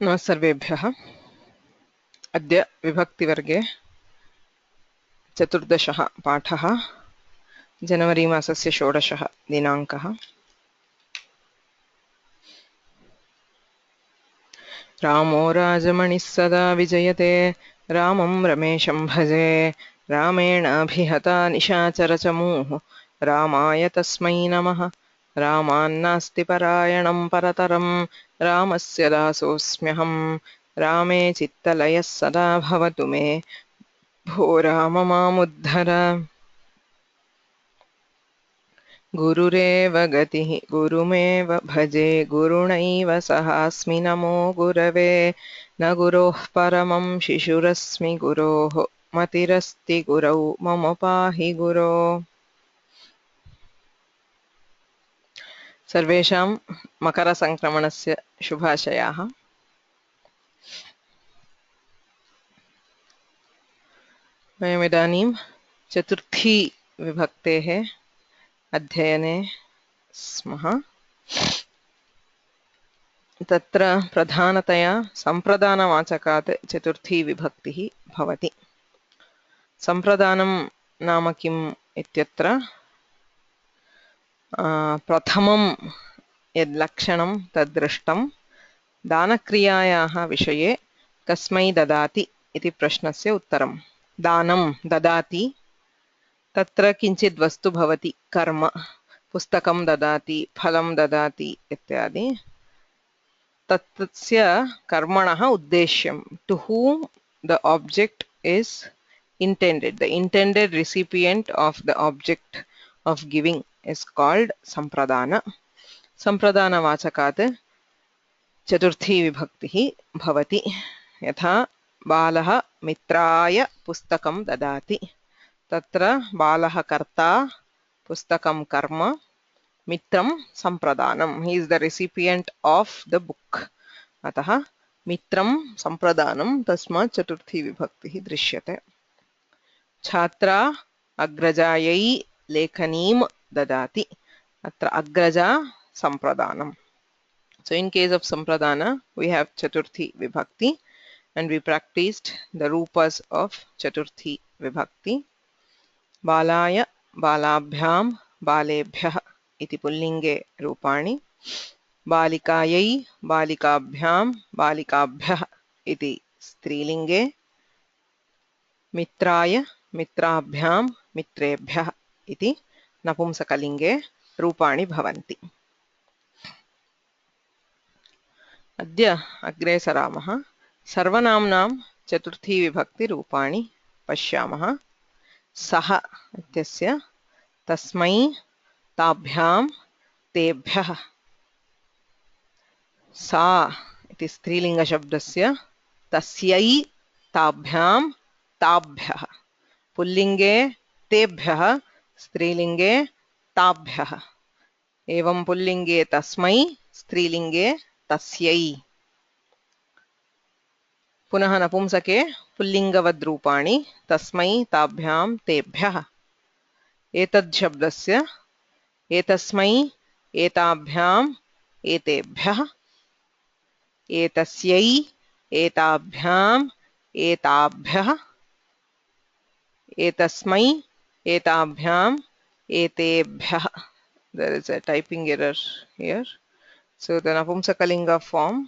नमः सर्वेभ्यः। अद्य विभक्तिवर्गे चतुर्दशः पाठः, जनवरी मासस्य 16 दिनाङ्कः। रामो राजमणिः सदा विजयते, रामं रमेशं भजे। रामेणाभिहता निशाचरचमूः, रामाय तस्मै नमः। रामान्नास्ति परायणं परतरं, रामस्य दासोऽस्म्यहं। रामे चित्तलयः सदा भवतु मे, भो राम मामुद्धर। गुरुरेव गतिः गुरुमेव भजे, गुरुणैव सहास्मि नमो गुरवे। न गुरोः परमं शिशुरस्मि, गुरोः मतिरस्ति गुरौ मम पाहि गुरो। सर्वेषां मकरसङ्क्रमणस्य शुभाशयाः। वयमिदानीं चतुर्थी विभक्तेः अध्ययने स्मः। तत्र प्रधानतया सम्प्रदानवाचकात् चतुर्थी विभक्तिः भवति। सम्प्रदानं नाम किम् इत्यत्र प्रथमं यद् लक्षणं तद् दृष्टं। दानक्रियायाः विषये कस्मै ददाति इति प्रश्नस्य उत्तरं। दानं ददाति, तत्र किञ्चित् वस्तु भवति, कर्म, पुस्तकं ददाति, फलं ददाति इत्यादि। तस्य कर्मणः उद्देश्यं, to whom the object is intended, the intended recipient of the object of giving is called sampradana. सम्प्रदानवाचकात् चतुर्थी विभक्तिः भवति। यथा बालः मित्राय पुस्तकं ददाति, तत्र बालः कर्ता, पुस्तकं कर्म, मित्रं सम्प्रदानं, he is the recipient of the book, अतः मित्रं सम्प्रदानं, तस्मात् चतुर्थी विभक्तिः दृश्यते। छात्रा अग्रजायै लेखनीं ददाति, अत्र अग्रजा सम्प्रदानं। So in case of sampradana we have Chaturthi Vibhakti, and we practiced the rupas of Chaturthi Vibhakti. Balaya balabhyam balebhyah iti pullinge rupani, balikayai balikabhyam balikabhyah iti strilinge, mitraya mitrabhyam mitrebhyah iti napumsakalinge रूपाणि भवन्ति। अद्य अग्रे सरामः। सर्वनाम्नां चतुर्थी विभक्ति रूपाणि पश्यामः। सः इत्यस्य तस्मै, ताभ्यां, तेभ्यः। सा इति स्त्रीलिङ्गशब्दस्य तस्यै, ताभ्यां, ताभ्यः। पुल्लिङ्गे तेभ्यः, स्त्रीलिङ्गे ताभ्यः। एवं पुल्लिङ्गे तस्मै, स्त्रीलिङ्गे तस्यै। पुनः नपुंसके पुल्लिङ्गवद्रूपाणि तस्मै, ताभ्यां, तेभ्यः। एतद् शब्दस्य एतस्मै, एताभ्यां, एतेभ्यः। एतस्यै, एताभ्यां, एताभ्यः। एतस्मै, एताभ्यां, एतेभ्यः. There is a typing error here. So the napumsakalinga form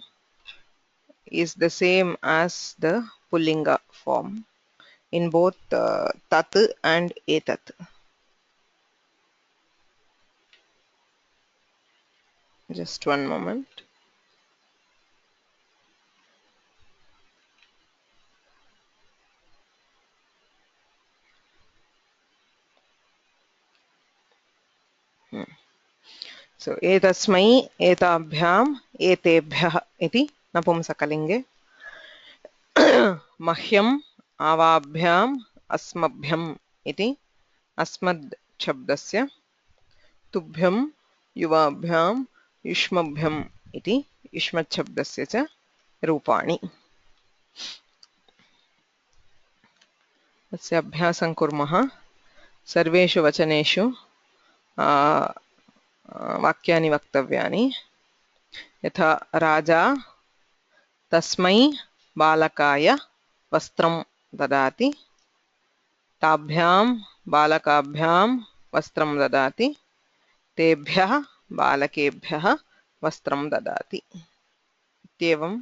is the same as the pullinga form in both tat and etat. Just one moment. So etasmai, etabhyam, etebhyah iti napumsakalinge. Mahyam, avabhyam, asmabhyam iti asmad shabdasya. Tubhyam, yuvabhyam, युष्मभ्यम् इति युष्मत् शब्दस्य च रूपाणि। अस्य अभ्यासं कुर्मः। सर्वेषु वचनेषु वाक्यानि वक्तव्यानि। यथा राजा तस्मै बालकाय वस्त्रं ददाति ताभ्यां बालकाभ्यां वस्त्रं ददाति तेभ्यः बालकेभ्यः वस्त्रं ददाति इत्येवं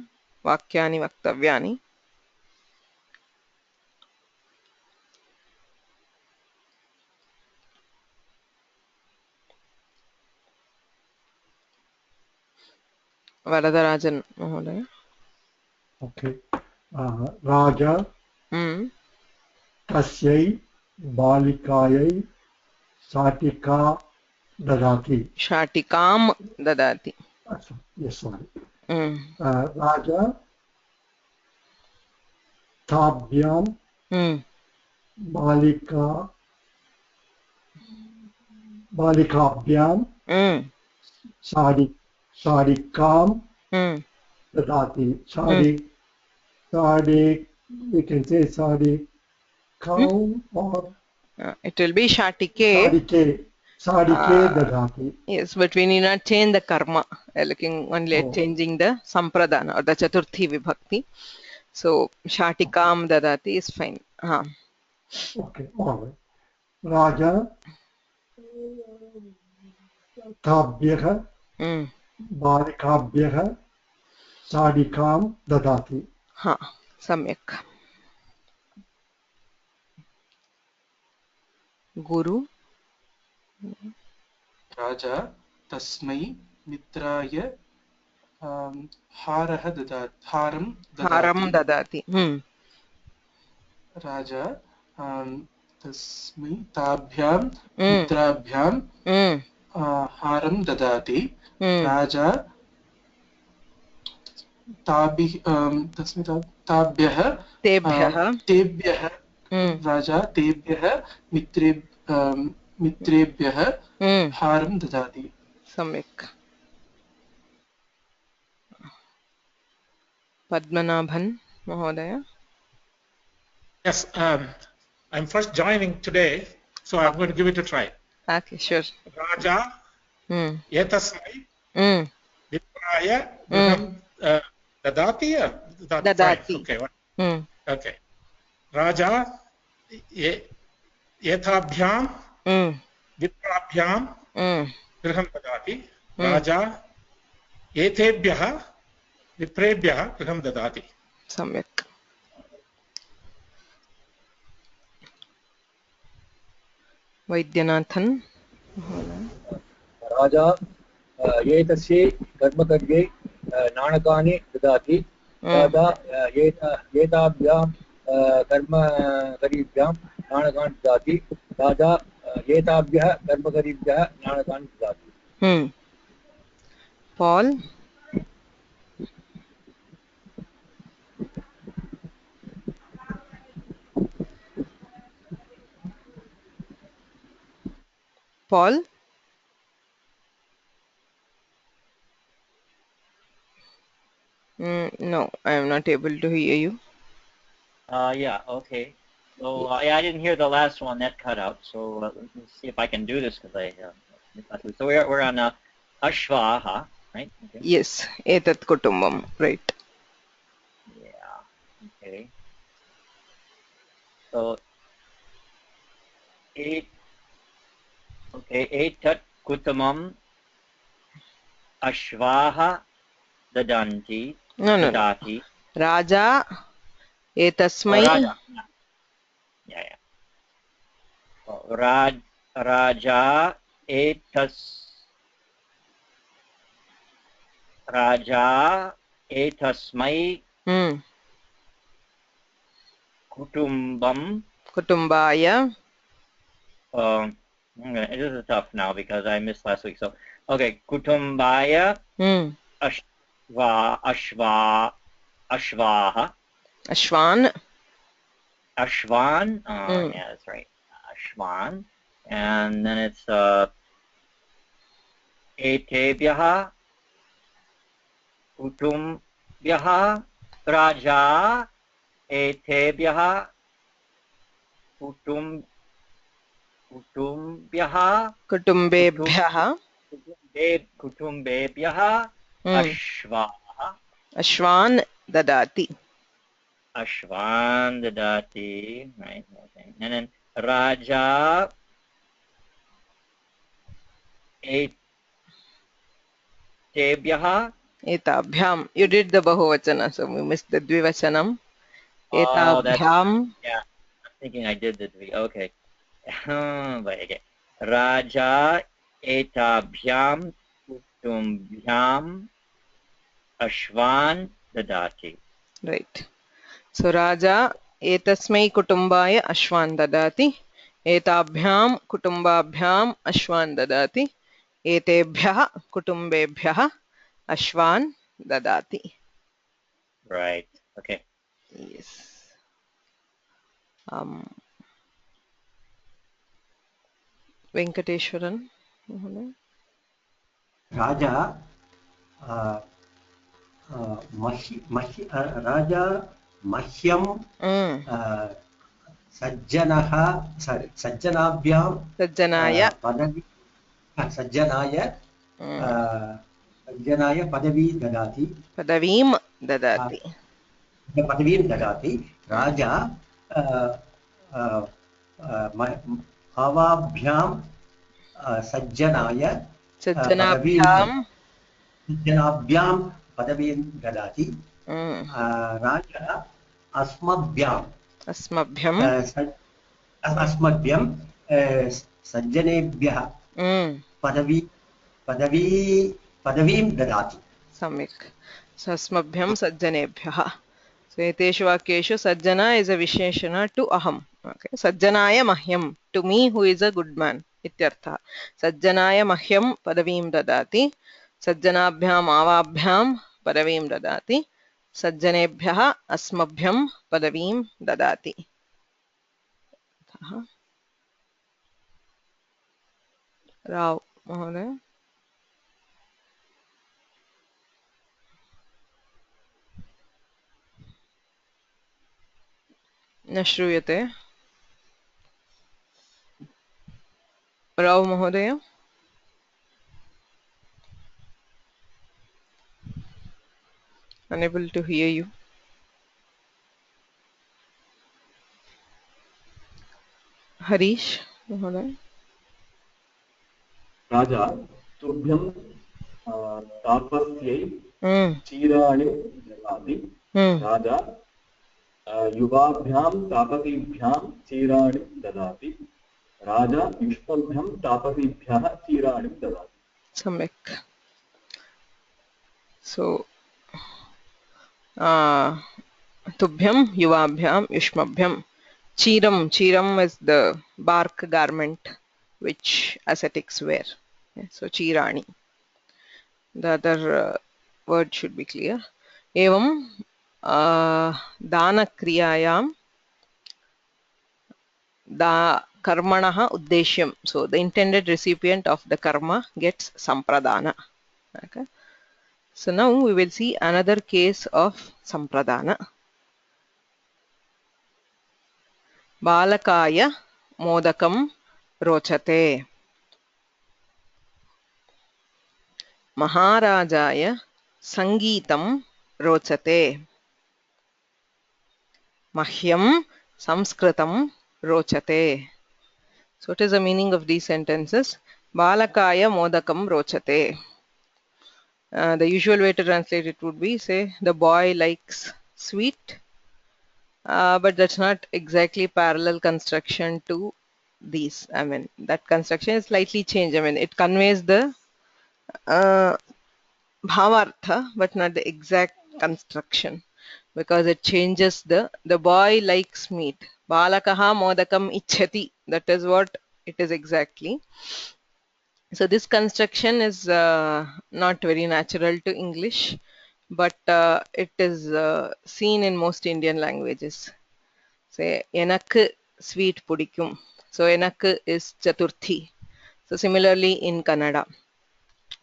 वाक्यानि वक्तव्यानि वरदराजन् महोदय ओके राजा तस्यै बालिकायै शाटिका ददाति शाटिकां ददाति राजा ताभ्यां बालिकाभ्यां शाटिकां ददाति we can say or it will be shatike dadati. Yes, but we need not change the karma. We are looking only at changing the Sampradana or the Chaturthi Vibhakti. So shatikam dadati is fine. Okay, all right. Raja tabhyah balikabhyah शाटिकां ददाति सम्यक् गुरु राजा तस्मै मित्राय हारं ददाति राजा तस्मै ताभ्यां मित्राभ्यां हारं ददाति राजा तेभ्यः राजा तेभ्यः मित्रेभ्यः हारं ददाति सम्यक् पद्मनाभन् महोदय Yes, I'm first joining today, so I'm going to give it a try. Okay, sure. Raja etasmai vipraya dadati. Okay. Okay. Raja etabhyam viprabhyam griham dadati. Raja etebhyah viprebhyah griham dadati. Samyak. Vaidyanathan. राजा एतस्यै कर्मकर्यै नाणकानि ददाति राजा एताभ्यां कर्मकरीभ्यां नाणकानि ददाति राजा एताभ्यः कर्मकरीभ्यः नाणकानि ददाति Paul no, I am not able to hear you. Yeah, okay. So yeah, I didn't hear the last one. That cut out. So let's see if I can do this because so we're on Ashvaha, right? Okay. Yes, etat kutumbam, right? Yeah. Okay. So etat kutumam Ashvaha dadanti. No. Raja etasmai. Raja. Yeah. Raja etasmai kutumbaya. This is tough now because I missed last week. So okay, kutumbaya ashvaha Ashwan. Yeah, that's right. Ashwan. And then it's etebhyaha kutumbyaha raja etebhyaha kutumbyaha Kutumbebhyaha ashvaha Ashwan dadati. Ashwan dadati. Right. Okay. And then Raja etebhyaha. Etabhyam. You did the bahuvachana, so we missed the dvivachanam. Oh, that's Etabhyam. yeah. I'm thinking I did the three. Okay. But okay. Raja etabhyam kutumbhyam ashwan dadati. Right. So Raja etasmai kutumbaya ashwan dadati. Etabhyam kutumbabhyam ashwan dadati. Etebhyah kutumbebhyah ashwan dadati. Right. Okay. Yes. Venkateshwaran. Raja Raja Mahyam Sajjanaha Sajjanabhyam Sajjanaya. Padavi Sajjanaya Sajjanaya Padavi Dadati Padavim dadati. Padavim Dadati Raja Bhavabhyam Sajjanaya Sajjanabhyam. Sajjanabhyam Padavim Dadati Raja Asmabhyam Asmabhyam. Asmabhyam Sajjanebhyah Padavim Dadati. Samyak. So asmabhyam sajjanebhyah. So eteshu vakyeshu sajjana is a visheshana to aham. Okay. Sajjanaya mahyam, to me who is a good man. Ityartha. Sajjanaya mahyam padavim dadati. Sajjanabhyam avabhyam padavim dadati. Sajjanebhyah asmabhyam padavim dadati. Rao Mahoday. न श्रूयते. राव महोदय. Unable to hear you. Harish महोदय. राजा तुभ्यं तापस्यै क्षीराणि ददाति राजा युवाभ्यां तापसीभ्यां क्षीराणि ददाति राजा युष्मभ्यं तापसीभ्यः क्षीराणि ददाति. सम्यक्. So tubhyam yuvabhyam yushmabhyam. Chiram is the bark garment which ascetics wear. So chirani. The other word should be clear. Evam dana kriyayam da karmanaha uddeshyam. So the intended recipient of the karma gets sampradana. Okay. So now we will see another case of sampradana. Balakaya modakam rochate. Maharajaya sangeetam rochate. Mahyam samskritam rochate. So what is the meaning of these sentences? Balakaya modakam rochate. The usual way to translate it would be, say, the boy likes sweet, but that's not exactly parallel construction to these. I mean, that construction is slightly changed. I mean, it conveys the bhavartha, but not the exact construction, because it changes the boy likes meat. Balakaha modakam ichhati. That is what it is exactly. So this construction is not very natural to English, but it is seen in most Indian languages. Say, enakku sweet pudikum. So enakku is Chaturthi. So similarly in Kannada,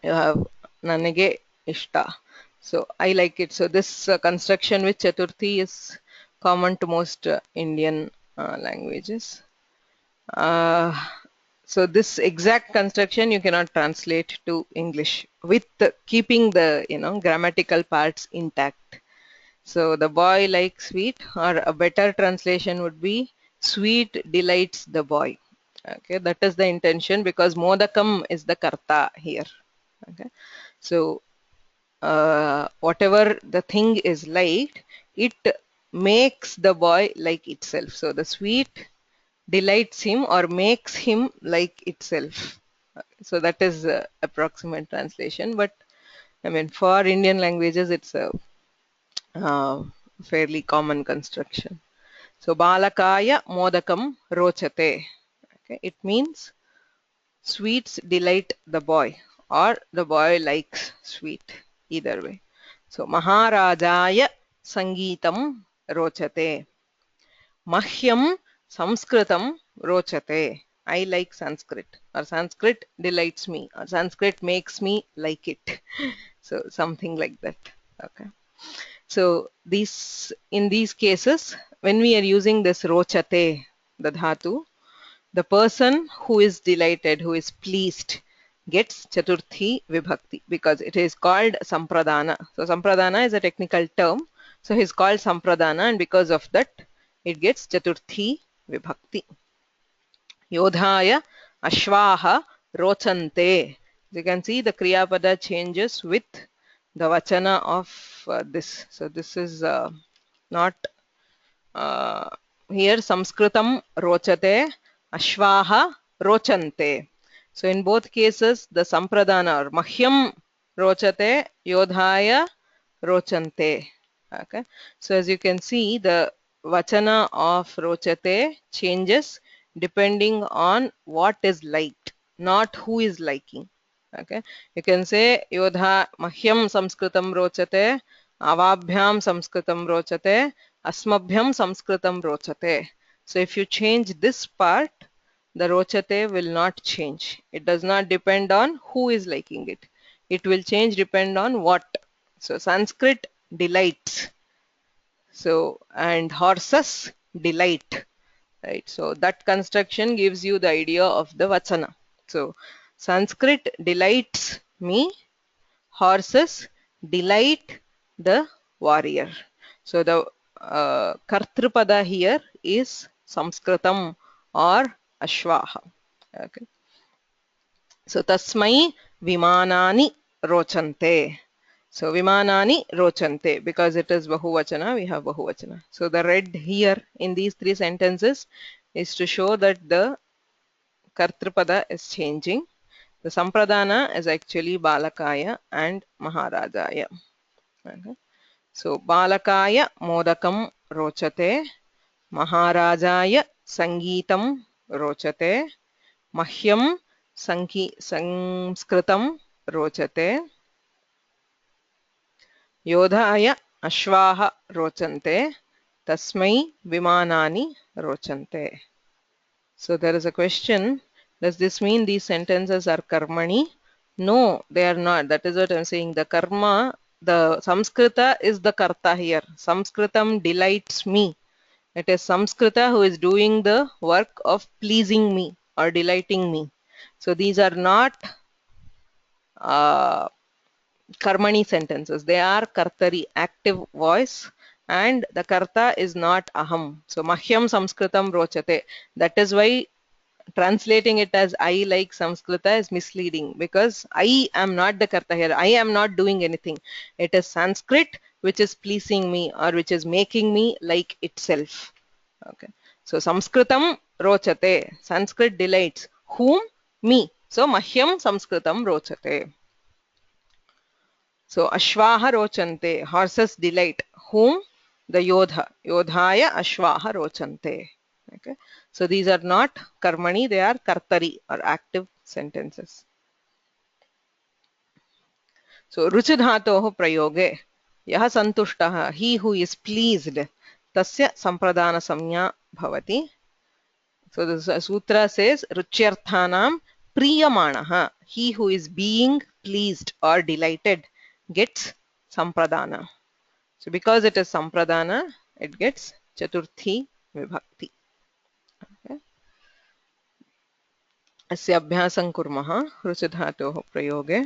you have nanage ishta. So I like it. So this construction with Chaturthi is common to most Indian languages. So this exact construction you cannot translate to English with keeping the grammatical parts intact. So the boy likes sweet, or a better translation would be sweet delights the boy. Okay, that is the intention, because modakam is the karta here. Okay, so whatever the thing is liked, it makes the boy like itself. So the sweet delights him or makes him like itself. So that is approximate translation, but I mean for Indian languages it's a fairly common construction. So balakaya modakam rochate. Okay, it means sweets delight the boy, or the boy likes sweet, either way. So Maharajaya Sangeetam Rochate. Mahyam Sanskritam Rochate. I like Sanskrit, or Sanskrit delights me, or Sanskrit makes me like it. So something like that. Okay. So in these cases, when we are using this rochate, the dhatu, the person who is delighted, who is pleased, gets Chaturthi Vibhakti, because it is called Sampradana. So Sampradana is a technical term. So he is called Sampradana, and because of that, it gets Chaturthi Vibhakti. Yodhaya Ashvaha Rochante. You can see the Kriyapada changes with the Vachana of this. So this is not here Sanskritam Rochate, Ashvaha Rochante. So in both cases, the Sampradana or Mahyam Rochate, Yodhaya Rochante. Okay. So as you can see, the Vachana of Rochate changes depending on what is liked, not who is liking. Okay. You can say Yodha Mahyam Samskritam Rochate, Avabhyam Samskritam Rochate, Asmabhyam Samskritam Rochate. So if you change this part, the Rochate will not change. It does not depend on who is liking it. It will change depend on what. So Sanskrit delights. So, and horses delight. Right. So that construction gives you the idea of the Vachana. So Sanskrit delights me, horses delight the warrior. So the Kartrupada here is Samskritam or Ashvaha. Okay. So Tasmai Vimanani Rochante. So Vimanani Rochante, because it is Bahuvachana, we have Bahuvachana. So the red here in these three sentences is to show that the Kartrupada is changing. The Sampradana is actually Balakaya and Maharajaya. Okay. So Balakaya Modakam Rochate, Maharajaya Sangeetam Rochate, Mahyam Sanskritam Rochate, Yodhaya Ashvaha Rochante, Tasmai Vimanani Rochante. So there is a question, does this mean these sentences are karmani? No, they are not. That is what I am saying. The karma, the Samskrita is the karta here. Samskritam delights me. It is Samskrita who is doing the work of pleasing me or delighting me. So these are not karmani sentences. They are kartari, active voice, and the karta is not aham. So mahyam samskritam rochate. That is why translating it as I like Samskrita is misleading, because I am not the karta here. I am not doing anything. It is Sanskrit which is pleasing me or which is making me like itself. Okay. So Samskritam rochate. Sanskrit delights. Whom? Me. So mahyam samskritam rochate. So Ashvaha rochante, horses delight. Whom? The Yodha. Yodhaya Ashvaha rochante. Okay. So these are not karmani, they are kartari or active sentences. So ruchidhatoh prayoge. Yaha santushtaha, he who is pleased. Tasya sampradana samya bhavati. So the sutra says ruchyarthanam priyamanaha. He who is being pleased or delighted gets sampradana. So because it is Sampradana, it gets Chaturthi Vibhakti. Okay. अस्य अभ्यासं कुर्मः रुचधातोः प्रयोगे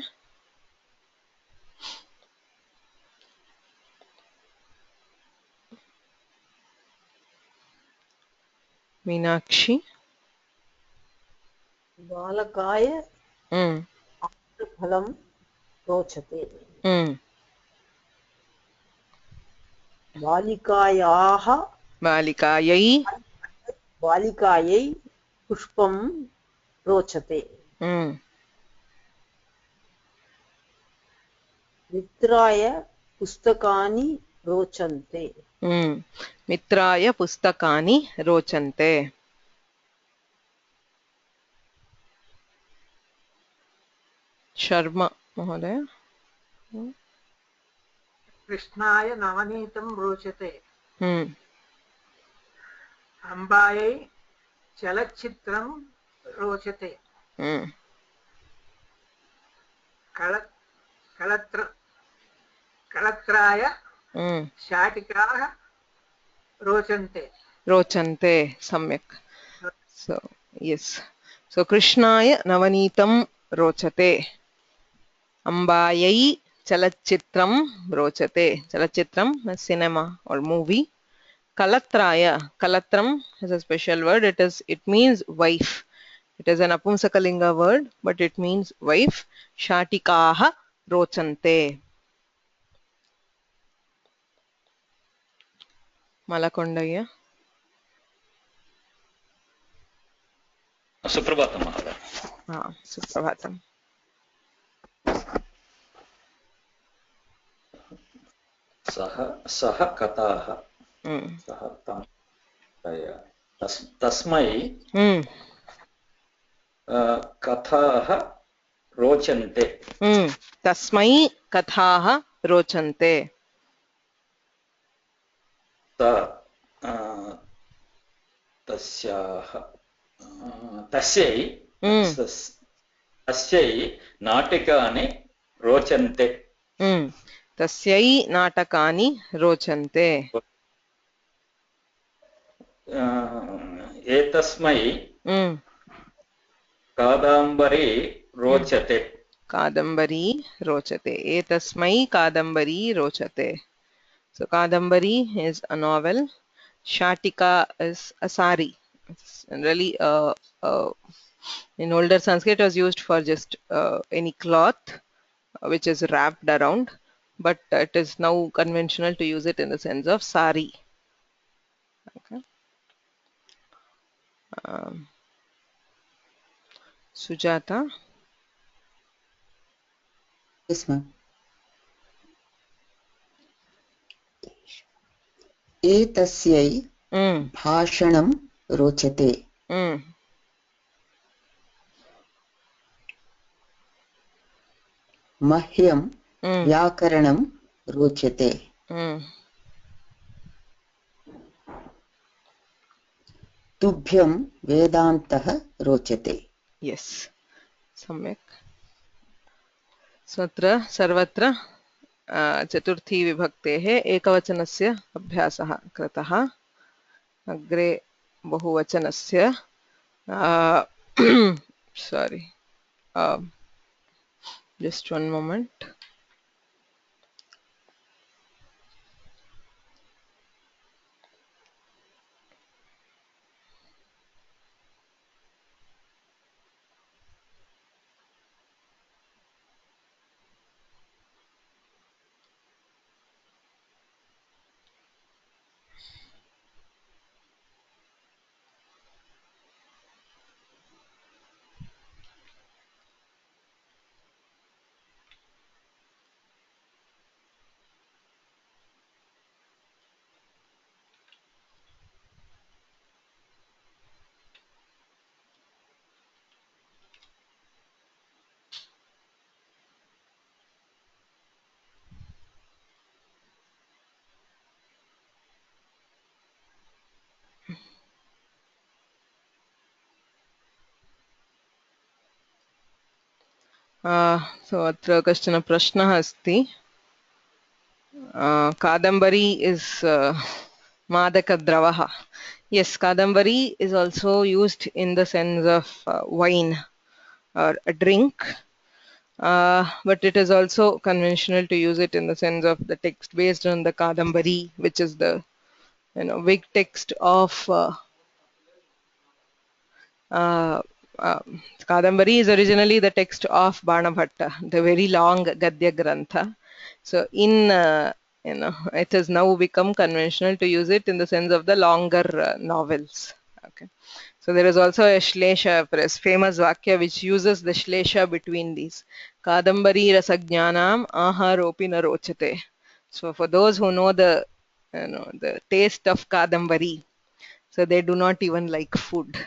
Meenakshi. बालकाय फलं रोचते बालिकायाः बालिकायै पुष्पं रोचते मित्राय पुस्तकानि रोचन्ते मित्राय पुस्तकानि रोचन्ते शर्मा महोदय कृष्णाय नवनीतं रोचते अम्बायै चलच्चित्रं रोचते कलत्राय शाटिकाः रोचन्ते सम्यक् so yes so krishnaya navanitam rochate ambayai chalachitram rochate chalachitram cinema or movie kalatram is a special word. It means wife. It is an apumsakalinga word, but it means wife. Shatikaha rochante. Malakondaya. सुप्रभातं महोदय सुप्रभातम् सः कथाः तस्मै कथाः रोचन्ते तस्मै कथाः रोचन्ते तस्यै नाटकानि रोचन्ते तस्यै नाटकानि रोचन्ते एतस्मै कादम्बरी रोचते कादम्बरी रोचते एतस्मै कादम्बरी रोचते so kadambari is a novel shatika is a sari it's really in older Sanskrit was used for just any cloth which is wrapped around but it is now conventional to use it in the sense of sari okay Sujata yes ma'am एतस्यै भाषणं रोचते मह्यं व्याकरणं रोचते तुभ्यं वेदान्तः रोचते yes सम्यक् अत्र सर्वत्र चतुर्थी विभक्तेः एकवचनस्य अभ्यासः कृतः अग्रे बहुवचनस्य sorry just one moment so अत्र कश्चन प्रश्नः अस्ति Kadambari is madakadravah yes kadambari is also used in the sense of wine or a drink but it is also conventional to use it in the sense of the text based on the kadambari which is the big text of Kadambari is originally the text of Banabhatta, the very long Gadya Grantha. So it has now become conventional to use it in the sense of the longer novels. Okay. So there is also a Shlesha, famous Vakya which uses the Shlesha between these. Kadambari rasajnanam aharopi na rochate. So for those who know the taste of Kadambari, so they do not even like food.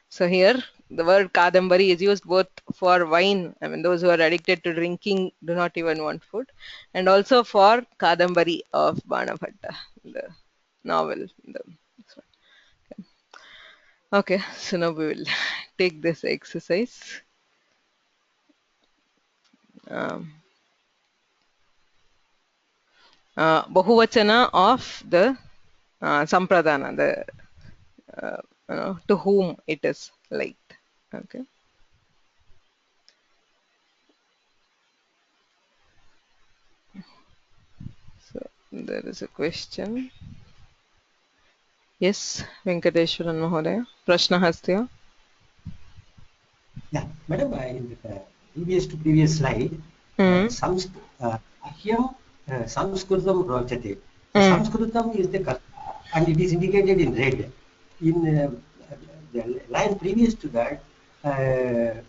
So here the word Kadambari is used both for wine, I mean those who are addicted to drinking do not even want food, and also for Kadambari of Banabhatta, the novel. Okay, so now we will take this exercise. Bahuvachana of the Sampradana, to whom it is liked. Okay. So there is a question. Yes, Venkateshwaran Mahodaya. Prashna Hastya. Yeah, madam, in the previous slide, Ahyam Sanskritam Rochate. Sanskritam is the and it is indicated in red. In the line previous to that, the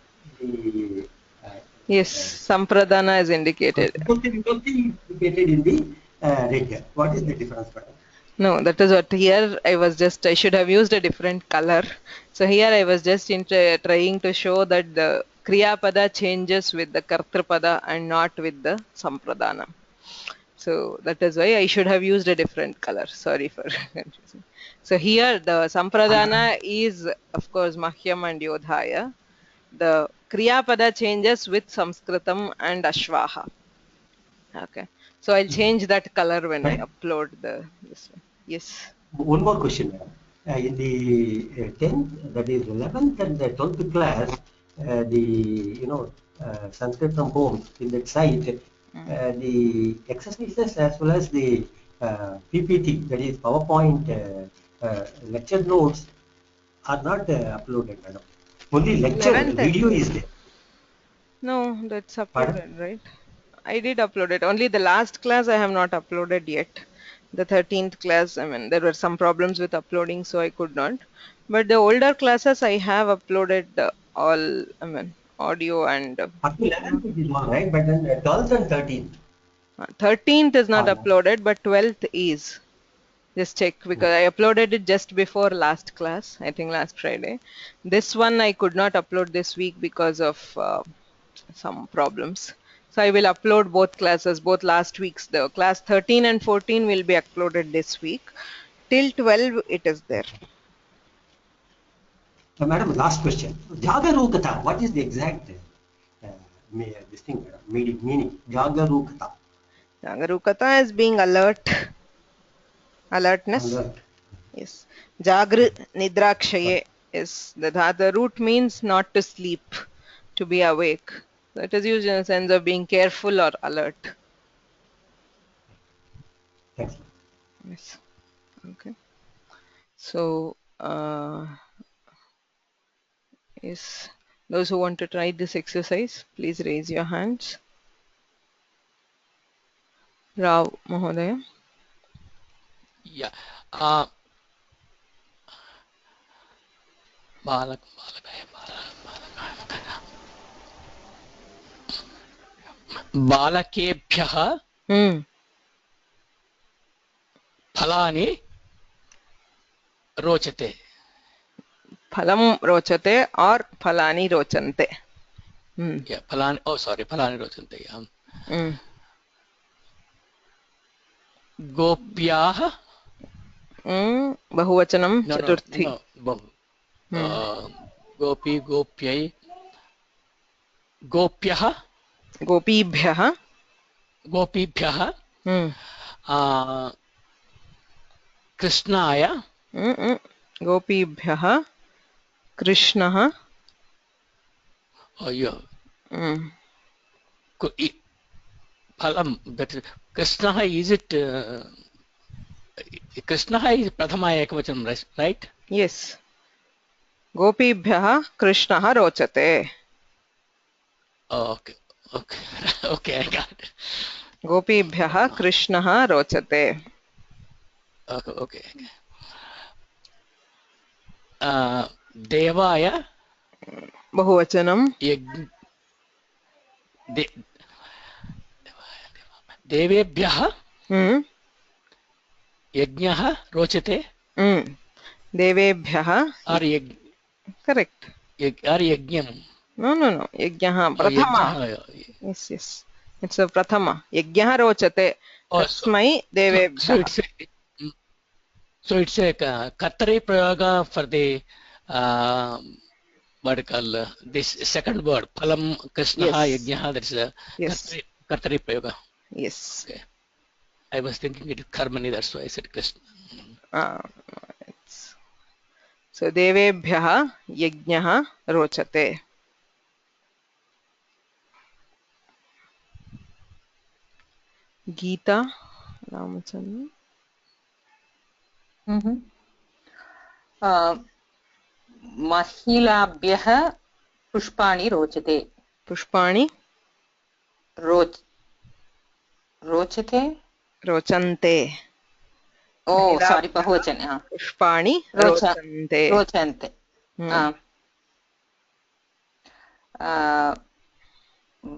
yes, Sampradana is indicated. Vibhakti indicated in the red. What is the difference, madam? No, that is what here I should have used a different color. So here I was just trying to show that the Kriya Pada changes with the Kartrapada and not with the Sampradana. So that is why I should have used a different color. Sorry for confusing. So here the Sampradana is of course Mahyam and Yodhaya. The Kriya Pada changes with Sanskritam and Ashvaha. Okay. So I'll change that color when I upload this one. Yes. One more question, madam. In the 10th, that is 11th and the 12th class, Sanskrit from home in that site, the exercises as well as the PPT, that is PowerPoint lecture notes are not uploaded, madam. Only lecture video is there. No, that's uploaded, right? I did upload it. Only the last class I have not uploaded yet. The 13th class, I mean, there were some problems with uploading, so I could not. But the older classes, I have uploaded all, I mean, audio and. Up to 11th it is all right, but then 12th and 13th. 13th is not uploaded, but 12th is. Just check because I uploaded it just before last class, I think last Friday. This one I could not upload this week because of some problems. So I will upload both classes, both last week's. The class 13 and 14 will be uploaded this week. Till 12 it is there. Madam, last question. Jagarukata, what is the exact this thing, meaning? Jagarukata. Jagarukata is being alert. Alertness. Alert. Yes. Jagr nidrakshaye is the root means not to sleep, to be awake. So it is used in the sense of being careful or alert. Thanks. Yes. Okay. So yes, those who want to try this exercise, please raise your hands. Rao Mahodaya. Yeah. बालकेभ्यः फलानि रोचते. Phalam rochate or phalani rochante. Yeah, phalani. Oh, sorry, phalani rochante. Gopyaः. Bahuvachanam Chaturthi. Gopi, gopyai. Gopyah. Gopibhyah. Gopibhyah. Krishnaya. Gopibhyah. Krishnaha. Oh, yeah. Phalam. Krishnaha, is it? Krishnaha is Prathama Ekavachanam, right? Yes. गोपीभ्यः कृष्णः रोचते. Okay. Okay. Okay, I got it. गोपीभ्यः कृष्णः रोचते. Okay. Okay. देवाय बहुवचनं देवेभ्यः यज्ञः रोचते. देवेभ्यः correct यज्ञं no यज्ञः प्रथम. yes it's a prathama. यज्ञः रोचते तस्मै देवेभ्यः. So it's a Katari Prayaga for the what you call this second word Phalam Krishnaha Yajnaha. That's a Katari Prayaga. Yes. Okay. I was thinking it is Karmani, that's why I said Krishna. So देवेभ्यः यज्ञः रोचते. गीता रामचंद्र. महिलाभ्यः पुष्पाणि रोचते. पुष्पाणि रोचते रोचन्ते. ओ सारी बहुवचन. पुष्पाणि रोचन्ते. रोचन्ते.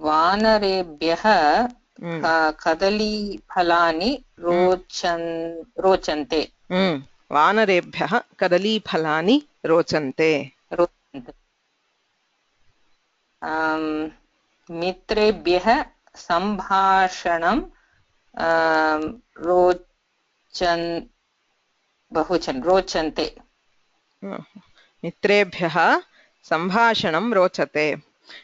वानरेभ्यः कदलीफलानि रोचन्ते. वानरेभ्यः कदलीफलानि रोचन्ते. मित्रेभ्यः सम्भाषणं रोचन्ते. मित्रेभ्यः सम्भाषणं रोचते.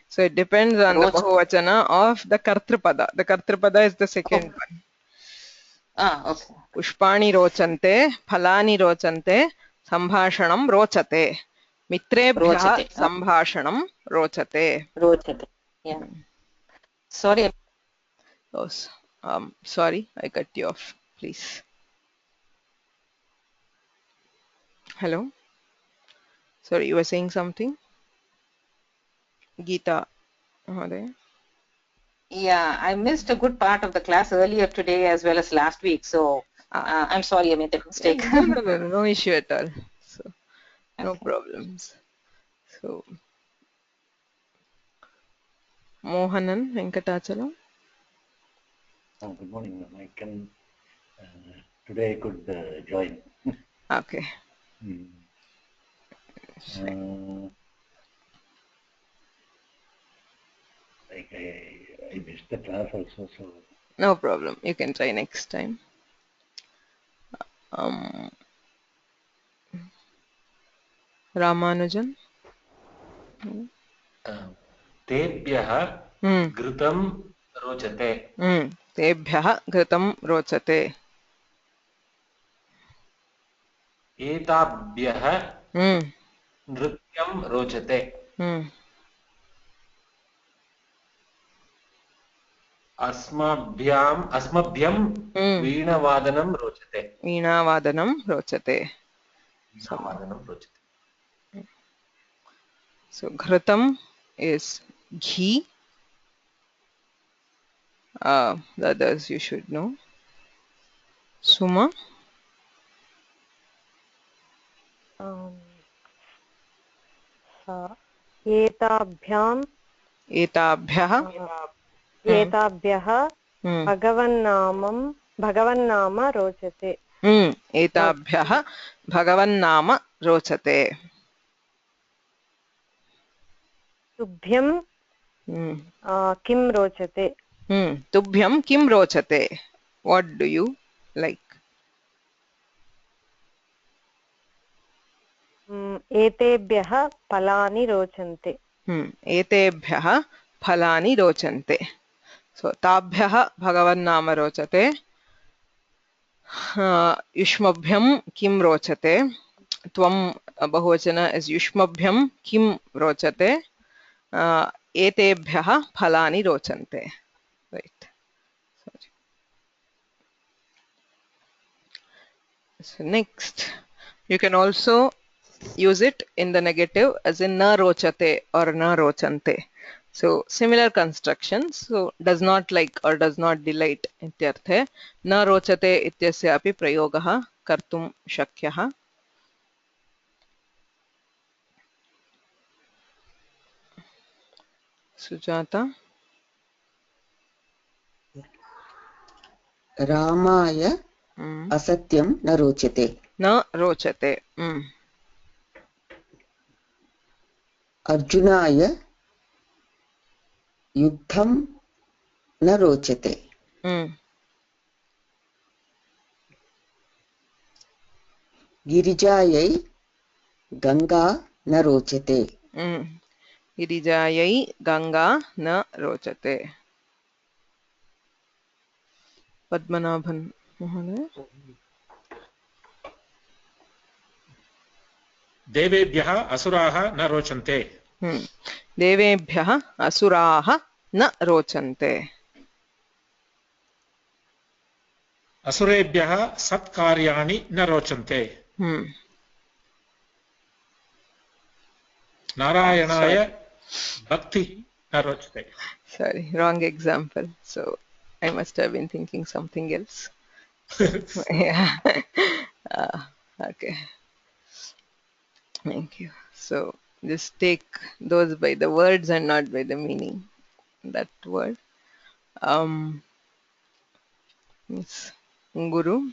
So it depends on the bahuvachana of the kartrupada. The kartrupada is the second one. Okay. पुष्पाणि रोचन्ते फलानि रोचन्ते सम्भाषणं रोचते. मित्रेभ्यः सम्भाषणं रोचते. Yeah. Sorry. Oh, sorry, I cut you off. Please. Hello. Sorry, you were saying something. Geeta. Yeah, I missed a good part of the class earlier today as well as last week. So I'm sorry, I made that mistake. No issue at all. So no problems. So Mohanan Venkatachalam. Good morning, ma'am. I can today I could join. Okay. Like I missed the class also, so no problem. You can try next time. Ramanujan. तेभ्यः घृतं रोचते. तेभ्यः घृतं रोचते. एताभ्यः नृत्यं रोचते. अस्मभ्यं वीणावादनं रोचते. वीणावादनं रोचते. So ghritam is ghee. The others you should know. Suma. एताभ्यः भगवन्नाम रोचते. एताभ्यः भगवन्नाम रोचते. तुभ्यं किं रोचते. तुभ्यं किं रोचते. What do you like? एतेभ्यः फलानि रोचन्ते. एतेभ्यः फलानि रोचन्ते. So ताभ्यः भगवन्नाम रोचते. युष्मभ्यं किं रोचते. त्वं बहुवचन is युष्मभ्यं किं रोचते. एतेभ्यः फलानि रोचन्ते. Right. So next, you can also use it in the negative as in na rochate or na rochante. So similar constructions. So does not like or does not delight ityarthe. Na rochate ityasya api prayogah kartum shakyah. Sujata. रामाय असत्यं न रोचते. न रोचते. अर्जुनाय युद्धं न रोचते. गिरिजायै गंगा न रोचते. गिरिजायै गंगा न रोचते. पद्मनाभन महोदय. देवेभ्यः असुराः न रोचन्ते. देवेभ्यः असुराः न रोचन्ते. असुरेभ्यः सत्कार्याणि न रोचन्ते. नारायणाय भक्ति न रोचते. Sorry, wrong example. So I must have been thinking something else. Yeah. Okay. Thank you. So just take those by the words and not by the meaning. That word. Miss Guru.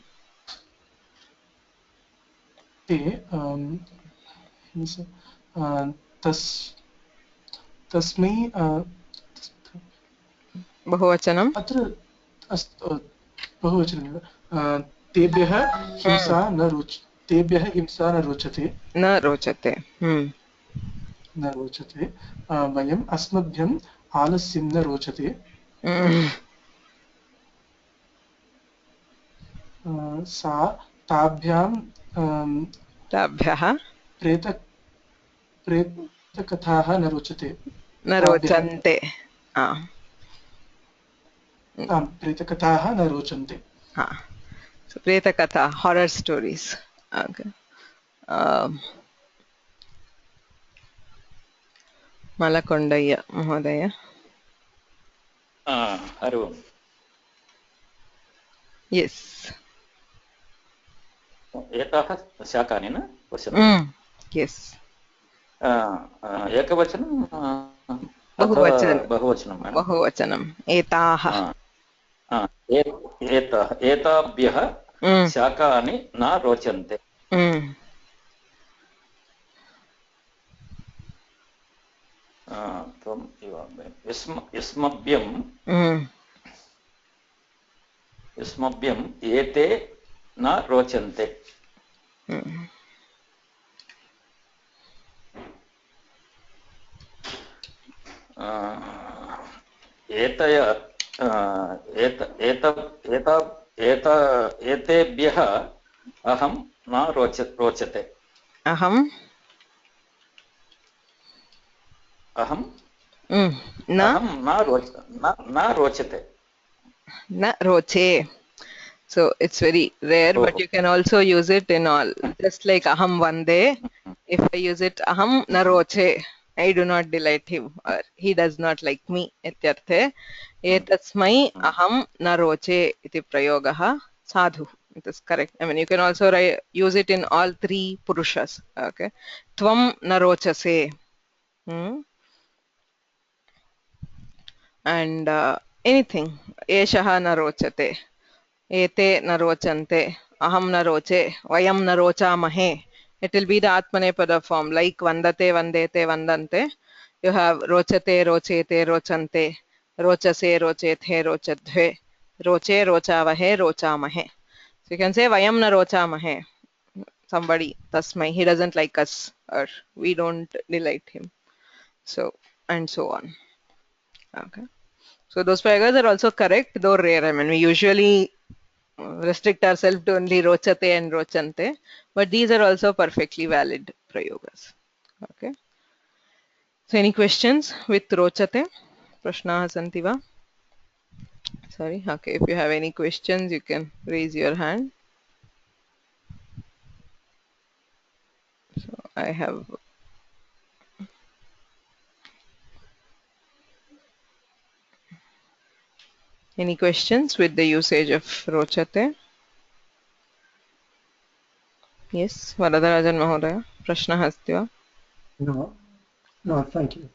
तस्मै बहुवचनम्. अत्र बहुवचनमेव. तेभ्यः हिंसा न रोचते. न रोचते. न रोचते. वयम् अस्मभ्यम् आलस्यं न रोचते. सा ताभ्याः प्रेतकथाः न रोचते. न रोचन्ते. प्रेतकथाः न रोचन्ते. So प्रेतकथा, horror stories. Okay. Malakondaya Mahodaya. Arun. Yes. एताः शाकानि न वचनं. Yes. एकवचनं बहुवचनं. बहुवचनं. एताः. एताभ्यः शाकानि न रोचन्ते. युष्मभ्यम् एते न रोचन्ते. एतेभ्यः अहं न रोचते. अहं न रोचते. न रोचे. So it's very rare, but you can also use it in all. Just like aham vande, if I use it aham na roche, I do not delight him, or he does not like me. Ityarthe etasmai aham na roche iti prayogaha sadhu. It is correct. I mean, you can also use it in all three purushas. Okay. Tvam na rochase. And anything. Eshaha na rochate. Ete na rochante, aham na roche, vayam na rochamahe. It will be the atmanepada form, like vandate, vandete, vandante. You have rochate, rochete, rochante, rochase, rochethe, rochadhe, roche, rochavahe, rochamahe. So you can say vayam na rochamahe. Somebody, tasmai, he doesn't like us, or we don't delight him. So, and so on. Okay. So those prayogas are also correct, though rare. I mean, we usually restrict ourselves to only rochate and rochante, but these are also perfectly valid prayogas. Okay. So any questions with rochate? Prashnaha santi va? Sorry. Okay. If you have any questions, you can raise your hand. So I have any questions with the usage of rochate? Yes, Varadarajan Mahodaya, Prashna अस्ति वा? No, thank you.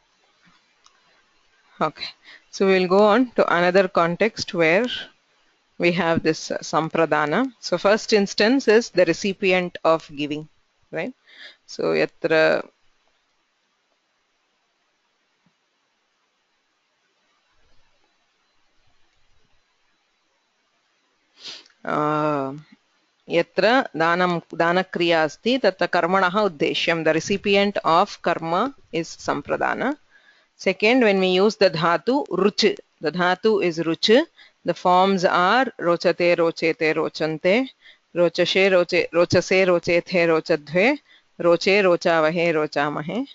Okay, so we'll go on to another context where we have this Sampradana. So first instance is the recipient of giving, right? So yatra yatra danakriya asti tatta karmanah uddeshyam. The recipient of karma is Sampradana. Second, when we use the dhatu ruch, the dhatu is ruch. The forms are rochate, rochete, rochante, rochashe, rochase, rochethe, rochadve, roche, rochavahe, rochamahe.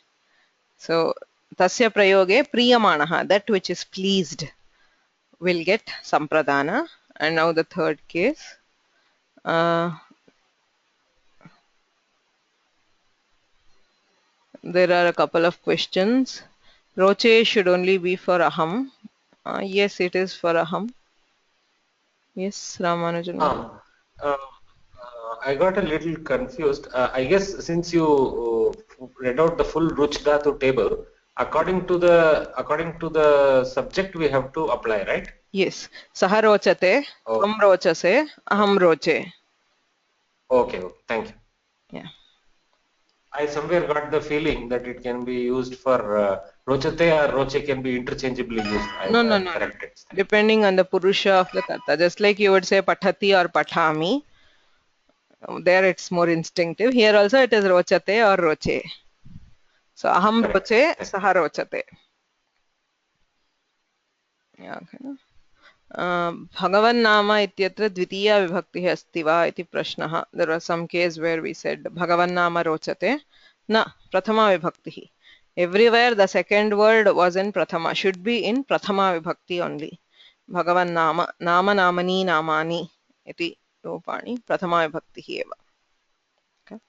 So tasya prayoge priyamanaha, that which is pleased, will get Sampradana. And now the third case. There are a couple of questions. Roche should only be for aham. Yes, it is for aham. Yes, Ramanujan. I got a little confused. I guess since you read out the full Ruch Dhatu table, according to the subject we have to apply, right? Yes. Saha rochate, tvam rochase, aham roche. Okay, thank you. Yeah. I somewhere got the feeling that it can be used for rochate or roche can be interchangeably used. No. Depending on the purusha of the karta. Just like you would say pathati or pathami. There it's more instinctive. Here also it is rochate or roche. So aham roche, saha rochate. Yeah, okay. Bhagavan nama ityatra dvitiya vibhakti asti va iti prashnaha. There was some case where we said Bhagavan nama rochate, na prathama vibhakti. Everywhere the second word was in prathama, should be in prathama vibhakti only. Bhagavan nama, nama namani namani iti rupani prathama vibhakti eva. Okay.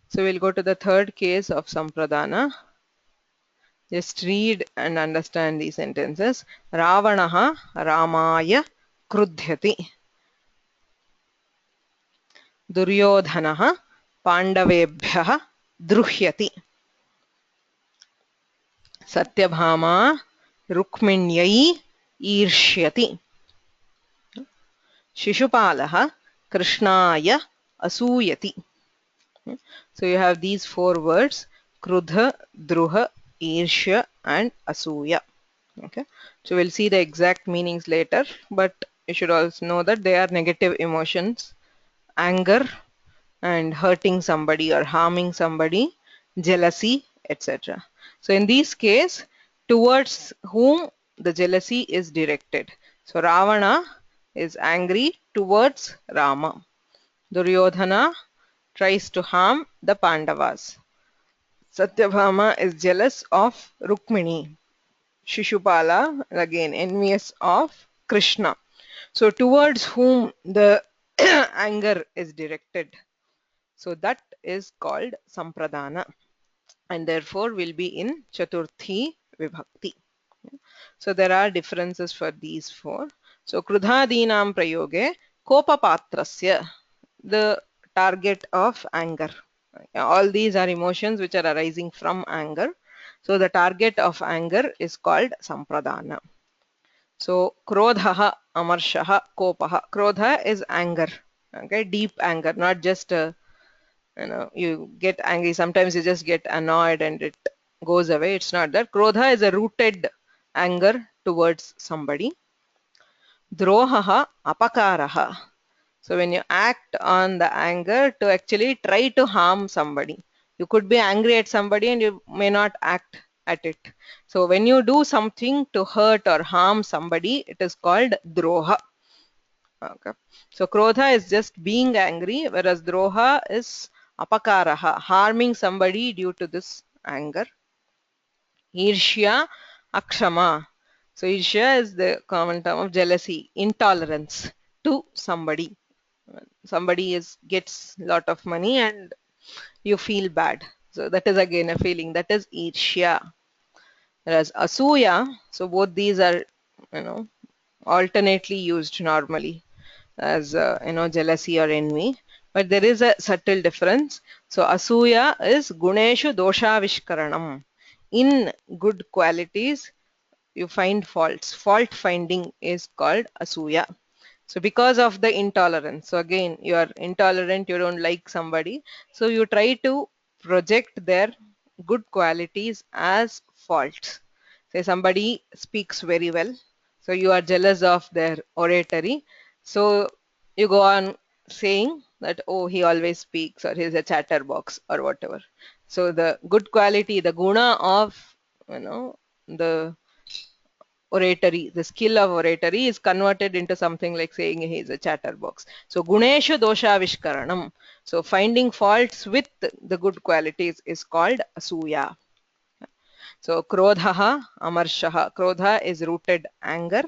So we'll go to the third case of Sampradana. Just read and understand these sentences. Ravanaha Ramaya krudhyati. Duryodhanaha Pandavebhyaha druhyati. Satyabhama Rukminyai irshyati. Shishupalaha Krishnaya asuyati. So you have these four words: krudha, druha, irshya and asuya. Okay, so we'll see the exact meanings later, but you should also know that they are negative emotions: anger and hurting somebody or harming somebody, jealousy, etc. So in this case, towards whom the jealousy is directed. So Ravana is angry towards Rama. Duryodhana tries to harm the Pandavas. Satyabhama is jealous of Rukmini. Shishupala, again envious of Krishna. So towards whom the anger is directed, so that is called Sampradana, and therefore will be in Chaturthi Vibhakti. So there are differences for these four. So Krudhadinam prayoge Kopapatrasya, the target of anger. All these are emotions which are arising from anger. So the target of anger is called Sampradana. So Krodhaha, Amarshaha, Kopaha. Krodha is anger. Okay, deep anger, not just you get angry. Sometimes you just get annoyed and it goes away. It's not that. Krodha is a rooted anger towards somebody. Drohaha, Apakaraha. So when you act on the anger to actually try to harm somebody, you could be angry at somebody and you may not act at it. So when you do something to hurt or harm somebody, it is called droha. Okay. So krodha is just being angry, whereas droha is apakaraha, harming somebody due to this anger. Irshya, akshama. So irshya is the common term of jealousy, intolerance to somebody. Somebody gets lot of money and you feel bad. So that is again a feeling. That is irshya. Whereas asuya, so both these are, alternately used normally as, jealousy or envy. But there is a subtle difference. So asuya is guneshu doshavishkaranam. In good qualities, you find faults. Fault finding is called asuya. So because of the intolerance, so again, you are intolerant, you don't like somebody, so you try to project their good qualities as faults. Say somebody speaks very well, so you are jealous of their oratory, so you go on saying that, oh, he always speaks, or he's a chatterbox, or whatever. So the good quality, the guna of, the oratory, the skill of oratory is converted into something like saying he is a chatterbox. So guneshu doshavishkaranam. So finding faults with the good qualities is called asuya. So krodhaha amarshaha. Krodha is rooted anger.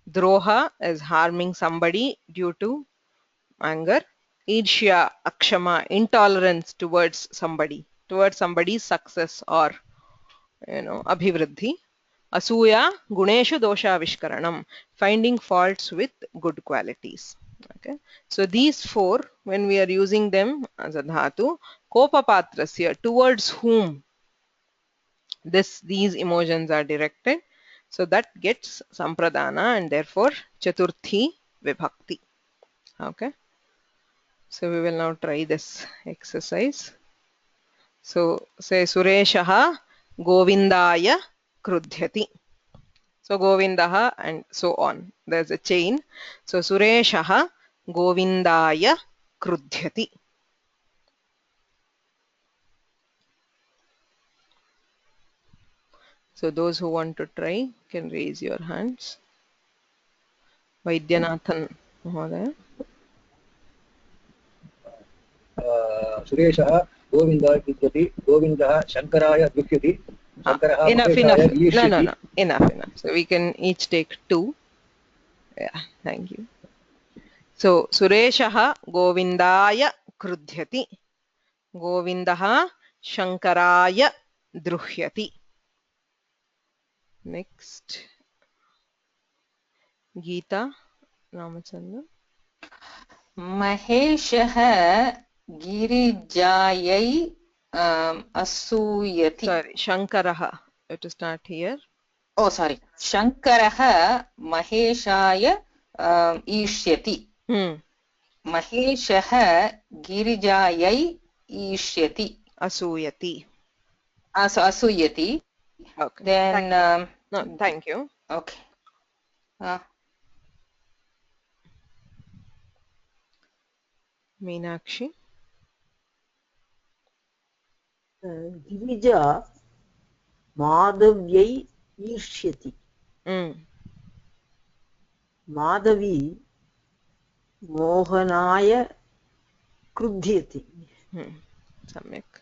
Droha is harming somebody due to anger. Irshya, akshama, intolerance towards somebody's success or, abhivriddhi. Asuya, guneshu doshavishkaranam, finding faults with good qualities. Okay. So these four, when we are using them as a dhatu, kopapatrasya, towards whom these emotions are directed, so that gets sampradana, and therefore chaturthi vibhakti. Okay. So we will now try this exercise. So say Sureshaha Govindaya Krudhyati. So Govindaha and so on. There's a chain. So Sureshaha Govindaya Krudhyati. So those who want to try can raise your hands. Vaidyanathan Mahodaya. सुरेशः गोविन्दाय कृत्यति गोविन्दः शङ्कराय दुह्यति शङ्करः Enough. महेशाय No. ईर्ष्यति. Enough. So we can each take two. Yeah, thank you. So Sureshaha Govindaya Krudhyati. Govindaha Shankaraya Druhyati. Next. Geeta Ramachandra. महेशः गिरिजायै असूयति. Sorry, Shankaraha. You have to start here. Oh, sorry. शङ्करः महेशाय ईष्यति. महेशः गिरिजायै ईष्यति. Asuyati. Asuyati. Okay. Then no, thank you. Okay. Meenakshi. Girija Madhavyai ईर्ष्यति. Madhavi Mohanaya Krudhyati. Samyak.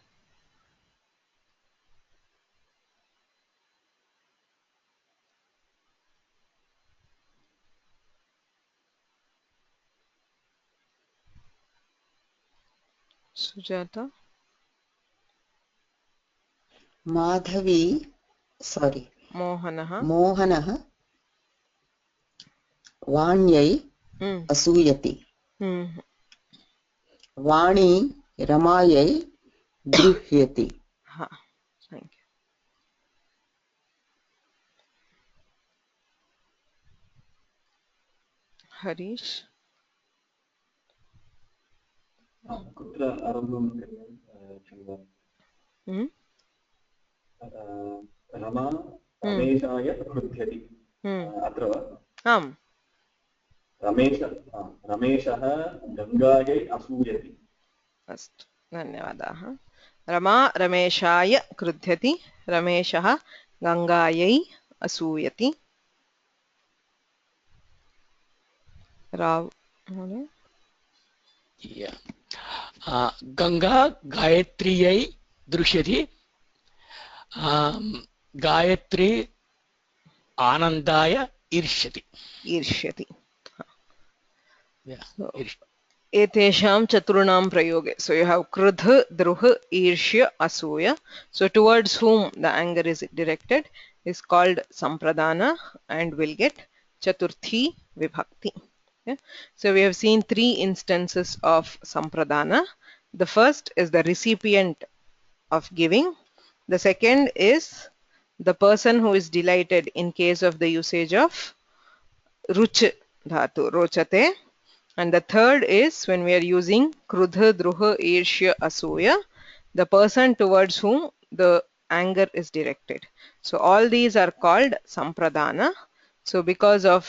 Sujata. Madhavi, sorry. Mohanah Vanyai Asuyati. Vani Ramayai Druhyati. Thank you. Harish. कुत्र आरम्भं करोमि? रमा रमेशाय क्रुध्यति अत्र वा? आम्. रमेशः गङ्गायै असूयति. अस्तु, धन्यवादाः. रमा रमेशाय क्रुध्यति. रमेशः गङ्गायै असूयति. राव महोदय. गंगा गायत्र्यै दृश्यति. Gayatri आनन्दाय ईर्ष्यति. etesham chaturunam prayoge. So you have krudha, druha, irshya, asuya. So towards whom the anger is directed is called Sampradana and will get Chaturthi Vibhakti. Okay. So we have seen 3 instances of Sampradana. The first is the recipient of giving. The second is the person who is delighted in case of the usage of ruch dhatu, rochate. And the third is when we are using krudha, druha, irshya, asuya, the person towards whom the anger is directed. So all these are called Sampradana. So because of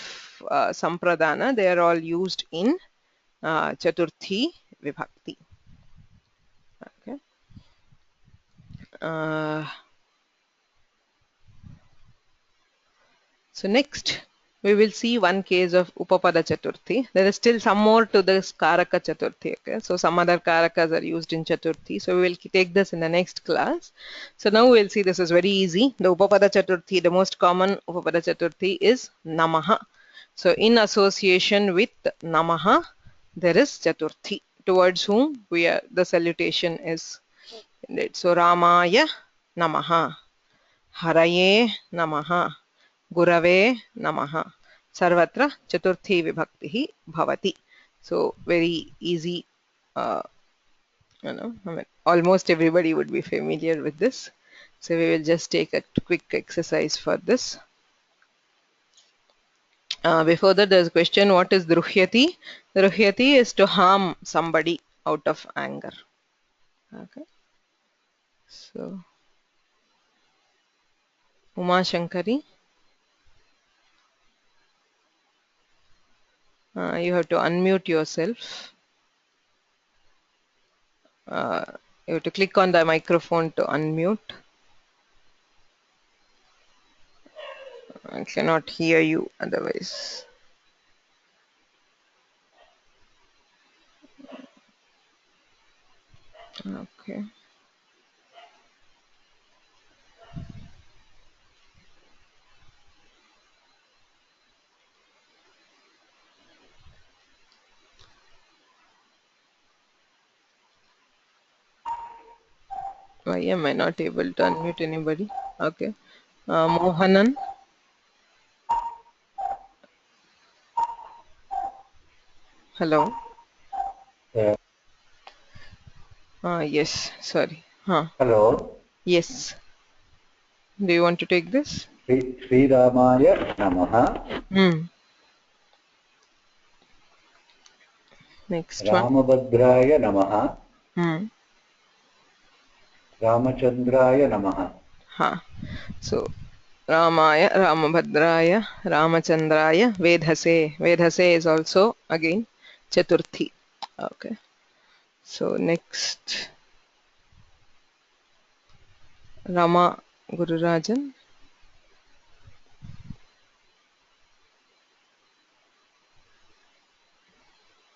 Sampradana, they are all used in Chaturthi Vibhakti. Okay. So next we will see one case of Upapada Chaturthi. There is still some more to this Karaka Chaturthi. Okay? So some other Karakas are used in Chaturthi. So we will take this in the next class. So now we will see this is very easy. The Upapada Chaturthi, the most common Upapada Chaturthi is Namaha. So in association with Namaha, there is Chaturthi towards whom we are, the salutation is. So Ramaya Namaha, Haraye Namaha, Gurave Namaha. Sarvatra Chaturthi Vibhakti Bhavati. So very easy. I mean, almost everybody would be familiar with this. So we will just take a quick exercise for this. Before that, there's a question: what is Druhyati? Druhyati is to harm somebody out of anger. Okay. So, Uma Shankari. You have to unmute yourself. You have to click on the microphone to unmute. I cannot hear you otherwise. Okay. Why am I not able to unmute anybody? Okay. Mohanan. Hello. Yes. Sorry. Hello. Yes. Do you want to take this? Sri Ramaya Namaha. Next one. Ramabhadraya Namaha. Ramachandraya Namaha. So Ramaya, Ramabhadraya, Ramachandraya, Vedhase. Vedhase is also again Chaturthi. Okay. So next, Rama Gururajan.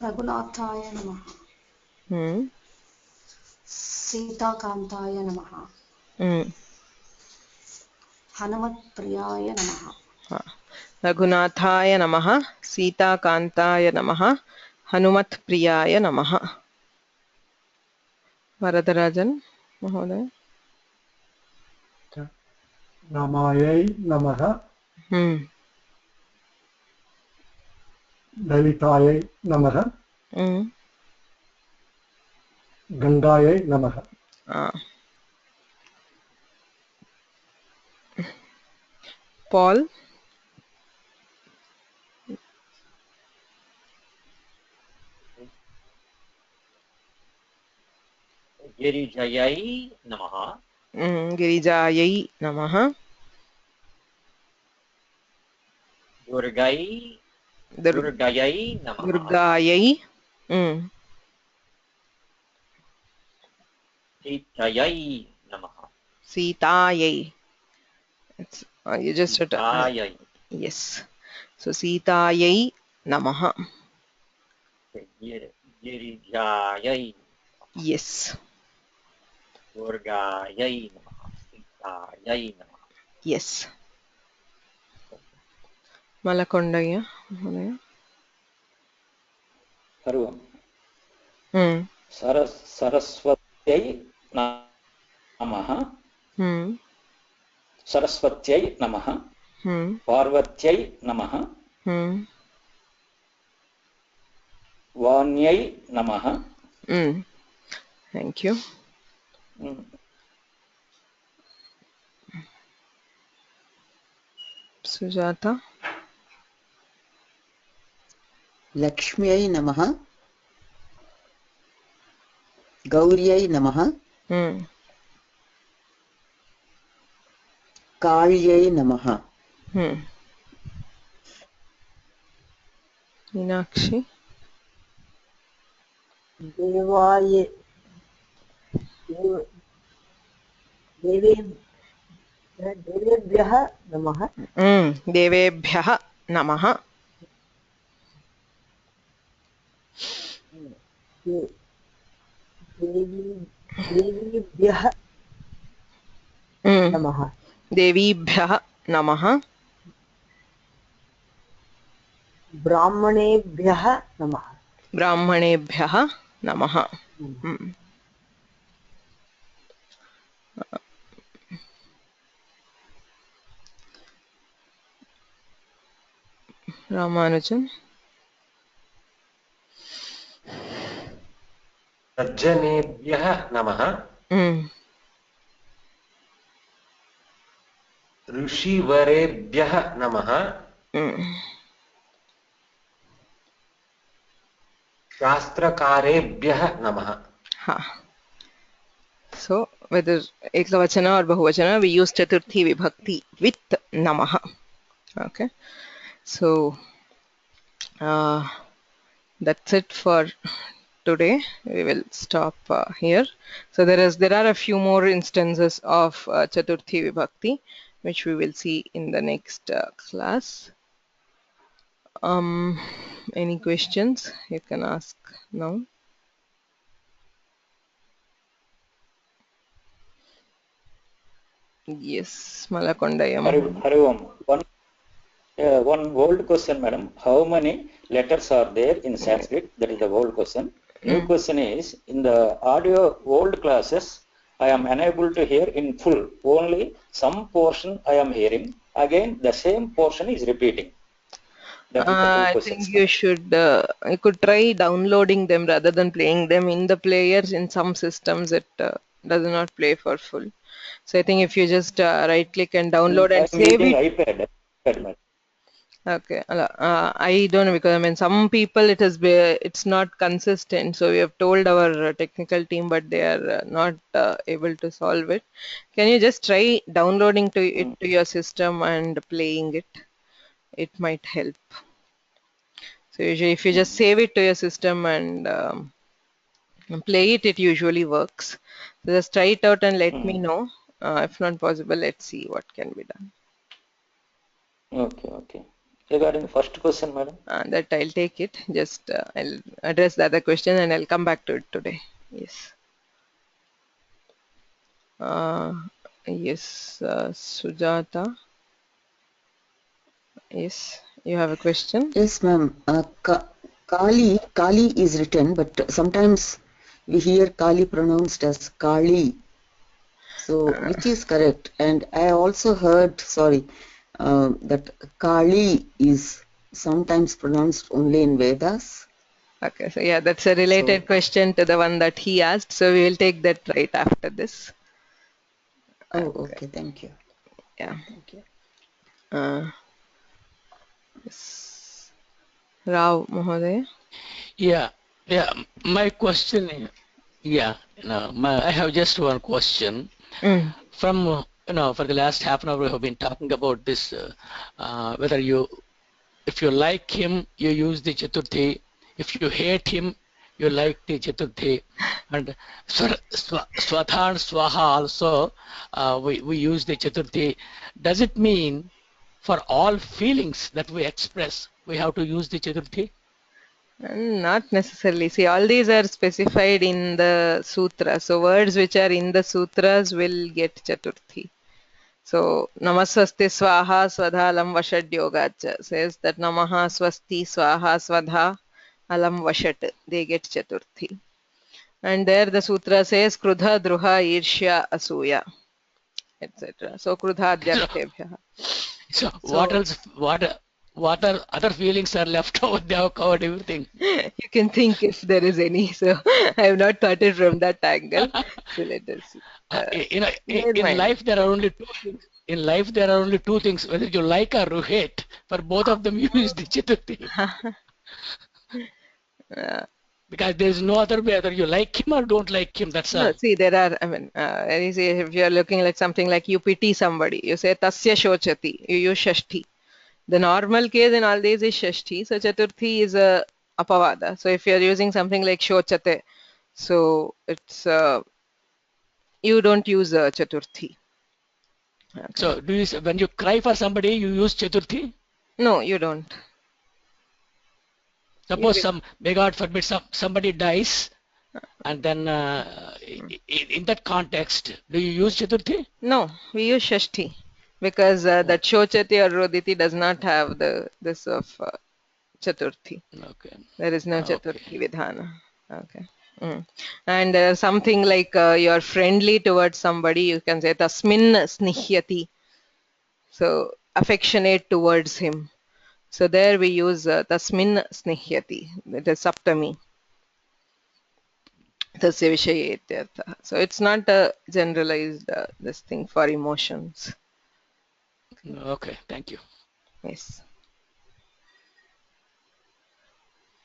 Raghunathaya Namaha. Sita Kantaya Namaha. Hanumat Priyaya Namaha. Raghunathaya Namaha, Sita Kantaya Namaha, Hanumat Priyaya Namaha. Varadarajan Mahoday. Ramayai Namaha. Lalitayai Namaha. Gangayai Namaha. Paul. Girijayai Namaha. Girijayai Namaha. Durgayai Namaha. Durgayai. Sitayai Namaha. Sitayai. You just have to. Yes. So Sitayai Namaha. Girijayai. Yes. Durgayai Namaha. Sitayai Namaha. Yes. Malakondaya. Sarvam. सरस्वत्यै नमः सरस्वत्यै नमः पार्वत्यै नमः वाण्यै नमः. Thank you. Sujata. लक्ष्म्यै नमः गौर्यै नमः काళ్यै नमः. Meenakshi. देवेभ्यः नमः. देवेभ्यः नमः. देवीभ्यः नमः. देवीभ्यः नमः. ब्राह्मणेभ्यः नमः. ब्राह्मणेभ्यः नमः. Ramanujan. सज्जनेभ्यः नमः. ऋषिवरेभ्यः नमः. शास्त्रकारेभ्यः नमः. So whether ekavachana or bahuvachana, we use Chaturthi Vibhakti with namaha. Okay, so that's it for today. We will stop here. So there are a few more instances of Chaturthi Vibhakti which we will see in the next class. Any questions you can ask now. Yes, Malakondayam. Hari Om. One old question, madam. How many letters are there in Sanskrit? That is the old question. New question is, in the audio old classes, I am unable to hear in full. Only some portion I am hearing. Again, the same portion is repeating. I think you could try downloading them rather than playing them in the players. In some systems it does not play for full. So I think if you just right click and download and save it. iPad. Okay, I don't know, because I mean some people it's not consistent, so we have told our technical team, but they are not able to solve it. Can you just try downloading it to your system and playing it? It might help. So usually if you just save it to your system and play it, it usually works. So just try it out and let me know. If not possible, let's see what can be done. Okay. Regarding first question, madam. That I'll take it. Just I'll address the other question and I'll come back to it today. Yes. Yes, Sujata. Yes, you have a question? Yes, ma'am. Kali is written, but sometimes we hear Kali pronounced as Kali. So which is correct? And I also heard, that Kali is sometimes pronounced only in Vedas. Okay, so yeah, that's a related question to the one that he asked. So we will take that right after this. Oh, okay. Thank you. Yeah. Thank you. Yes. Rao Mahodaya. Yeah. My question is, I have just one question. From for the last half an hour we have been talking about this, whether if you like him, you use the Chaturthi. If you hate him, you like the Chaturthi. And Swatha and Swaha also, we use the Chaturthi. Does it mean for all feelings that we express, we have to use the Chaturthi? Not necessarily. See, all these are specified in the sutra. So words which are in the sutras will get Chaturthi. So Namaswasti Swaha Swadha Alam Vashat Yogacha says that Namaha Swasti Swaha Swadha Alam Vashat, they get Chaturthi. And there the sutra says krudha, druha, irshya, asuya, etc. So krudhadyarthebhyah. So what else? What are other feelings are left out? They have covered everything. You can think if there is any. So I have not thought it from that angle. So let us see. Never In mind. life there are only two things. In life there are only two things: whether you like or you hate. For both of them, you use the Chaturthi. Because there is no other way. Whether you like him or don't like him. That's No, all. see, there are, I mean, if you are looking like something like you pity somebody, you say tasya shochati, you use shashti. The normal case in all these is shashti. So chaturthi is a apavada. So if you are using something like shochate, so it's you don't use chaturthi. Okay. So do you when you cry for somebody, you use Chaturthi? No, you don't. Suppose may God forbid, somebody dies, and then in that context, do you use Chaturthi? No, we use shashti because that shochati or roditi does not have this of chaturthi. Okay. There is no chaturthi vidhana. Okay. And something like you're friendly towards somebody, you can say tasmin snihyati. So affectionate towards him. So there we use tasmin snihyati. That is saptami. Tasya vishaye ityartha. So it's not a generalized this thing for emotions. Okay, thank you. Yes.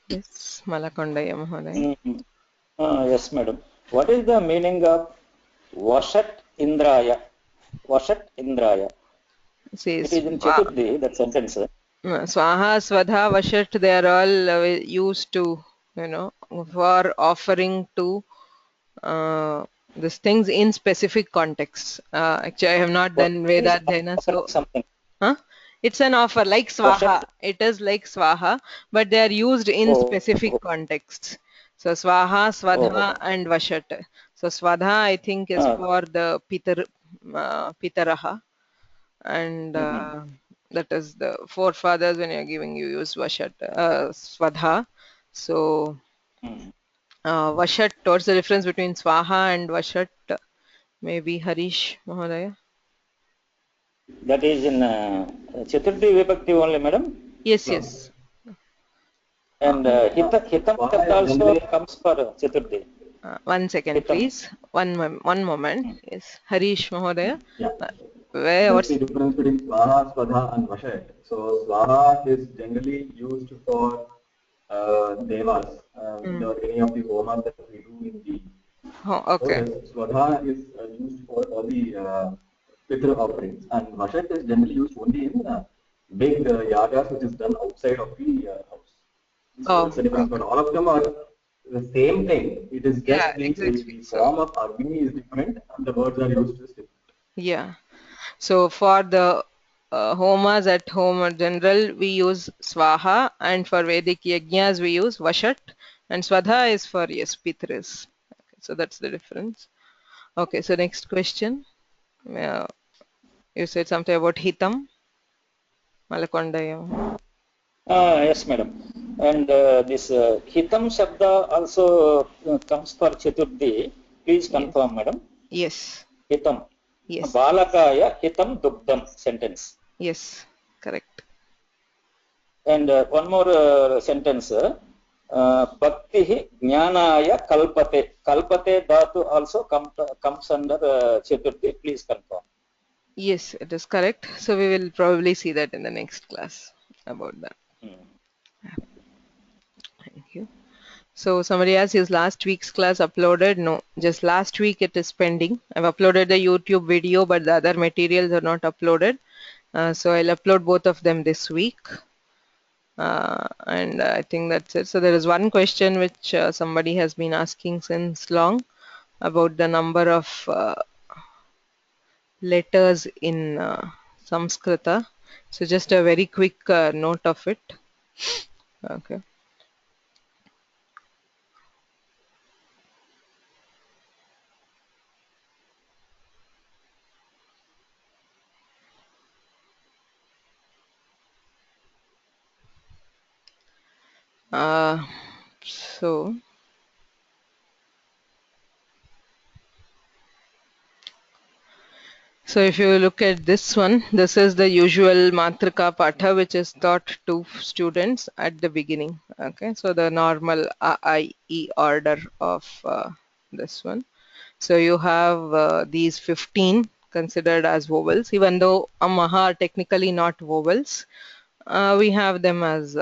Yes, Malakondaya Mahoday. Yes, madam. What is the meaning of Vashat Indraya? Vashat Indraya. It is in Chaturthi, that sentence. Swaha, Swadha, Vashat, they are all used to, for offering to these things in specific contexts. Actually, I have not done Veda Adhyayana, so. Huh? It's an offer like Swaha. It is like Swaha, but they are used in specific contexts. So Swaha, Swadha, and Vashat. So Swadha, I think, is for the Pitaraha, and that is the forefathers. When you're giving, you use Vashat, Swadha. So Vashat. What's the difference between Swaha and Vashat? Maybe Harish Mahodaya. That is in Chaturthi Vibhakti only, madam? Yes, yes. And Hitam also comes for Chaturthi. 1 second, please. One moment. Yes, Harish Mahodaya. What's the difference between Swaha, Swadha, and Vashat? So Swaha is generally used for devas, without any of the homas that we do in the. Okay. Swadha is used for all the Pitra offerings, and Vashat is generally used only in big yagas, which is done outside of the house. So it's a difference, but all of them are the same thing. It is just the form of Agni is different, and the words are used as different. Yeah. So for the homas at home in general, we use Swaha, and for Vedic yajnas, we use Vashat, and Swadha is for Pitris. Okay, so that's the difference. Okay, so next question. You said something about Hitam, Malakondaya. Yes, madam. And this Hitam Shabda also comes for Chaturthi. Please confirm, madam. Yes. Hitam. Yes. Balakaya Hitam Dugdam sentence. Yes, correct. And one more sentence. Bhakti Jnanaya Kalpate. Kalpate Dhatu also comes under Chaturthi. Please confirm. Yes, it is correct. So we will probably see that in the next class about that. Thank you. So somebody asked, is last week's class uploaded? No, just last week it is pending. I've uploaded the YouTube video, but the other materials are not uploaded. So I'll upload both of them this week. And I think that's it. So there is one question which somebody has been asking since long about the number of letters in Samskrita. So just a very quick note of it. Okay. So So if you look at this one, this is the usual Matrika Patha which is taught to students at the beginning. Okay, so the normal A, I, E order of this one. So you have these 15 considered as vowels, even though Amaha are technically not vowels. We have them as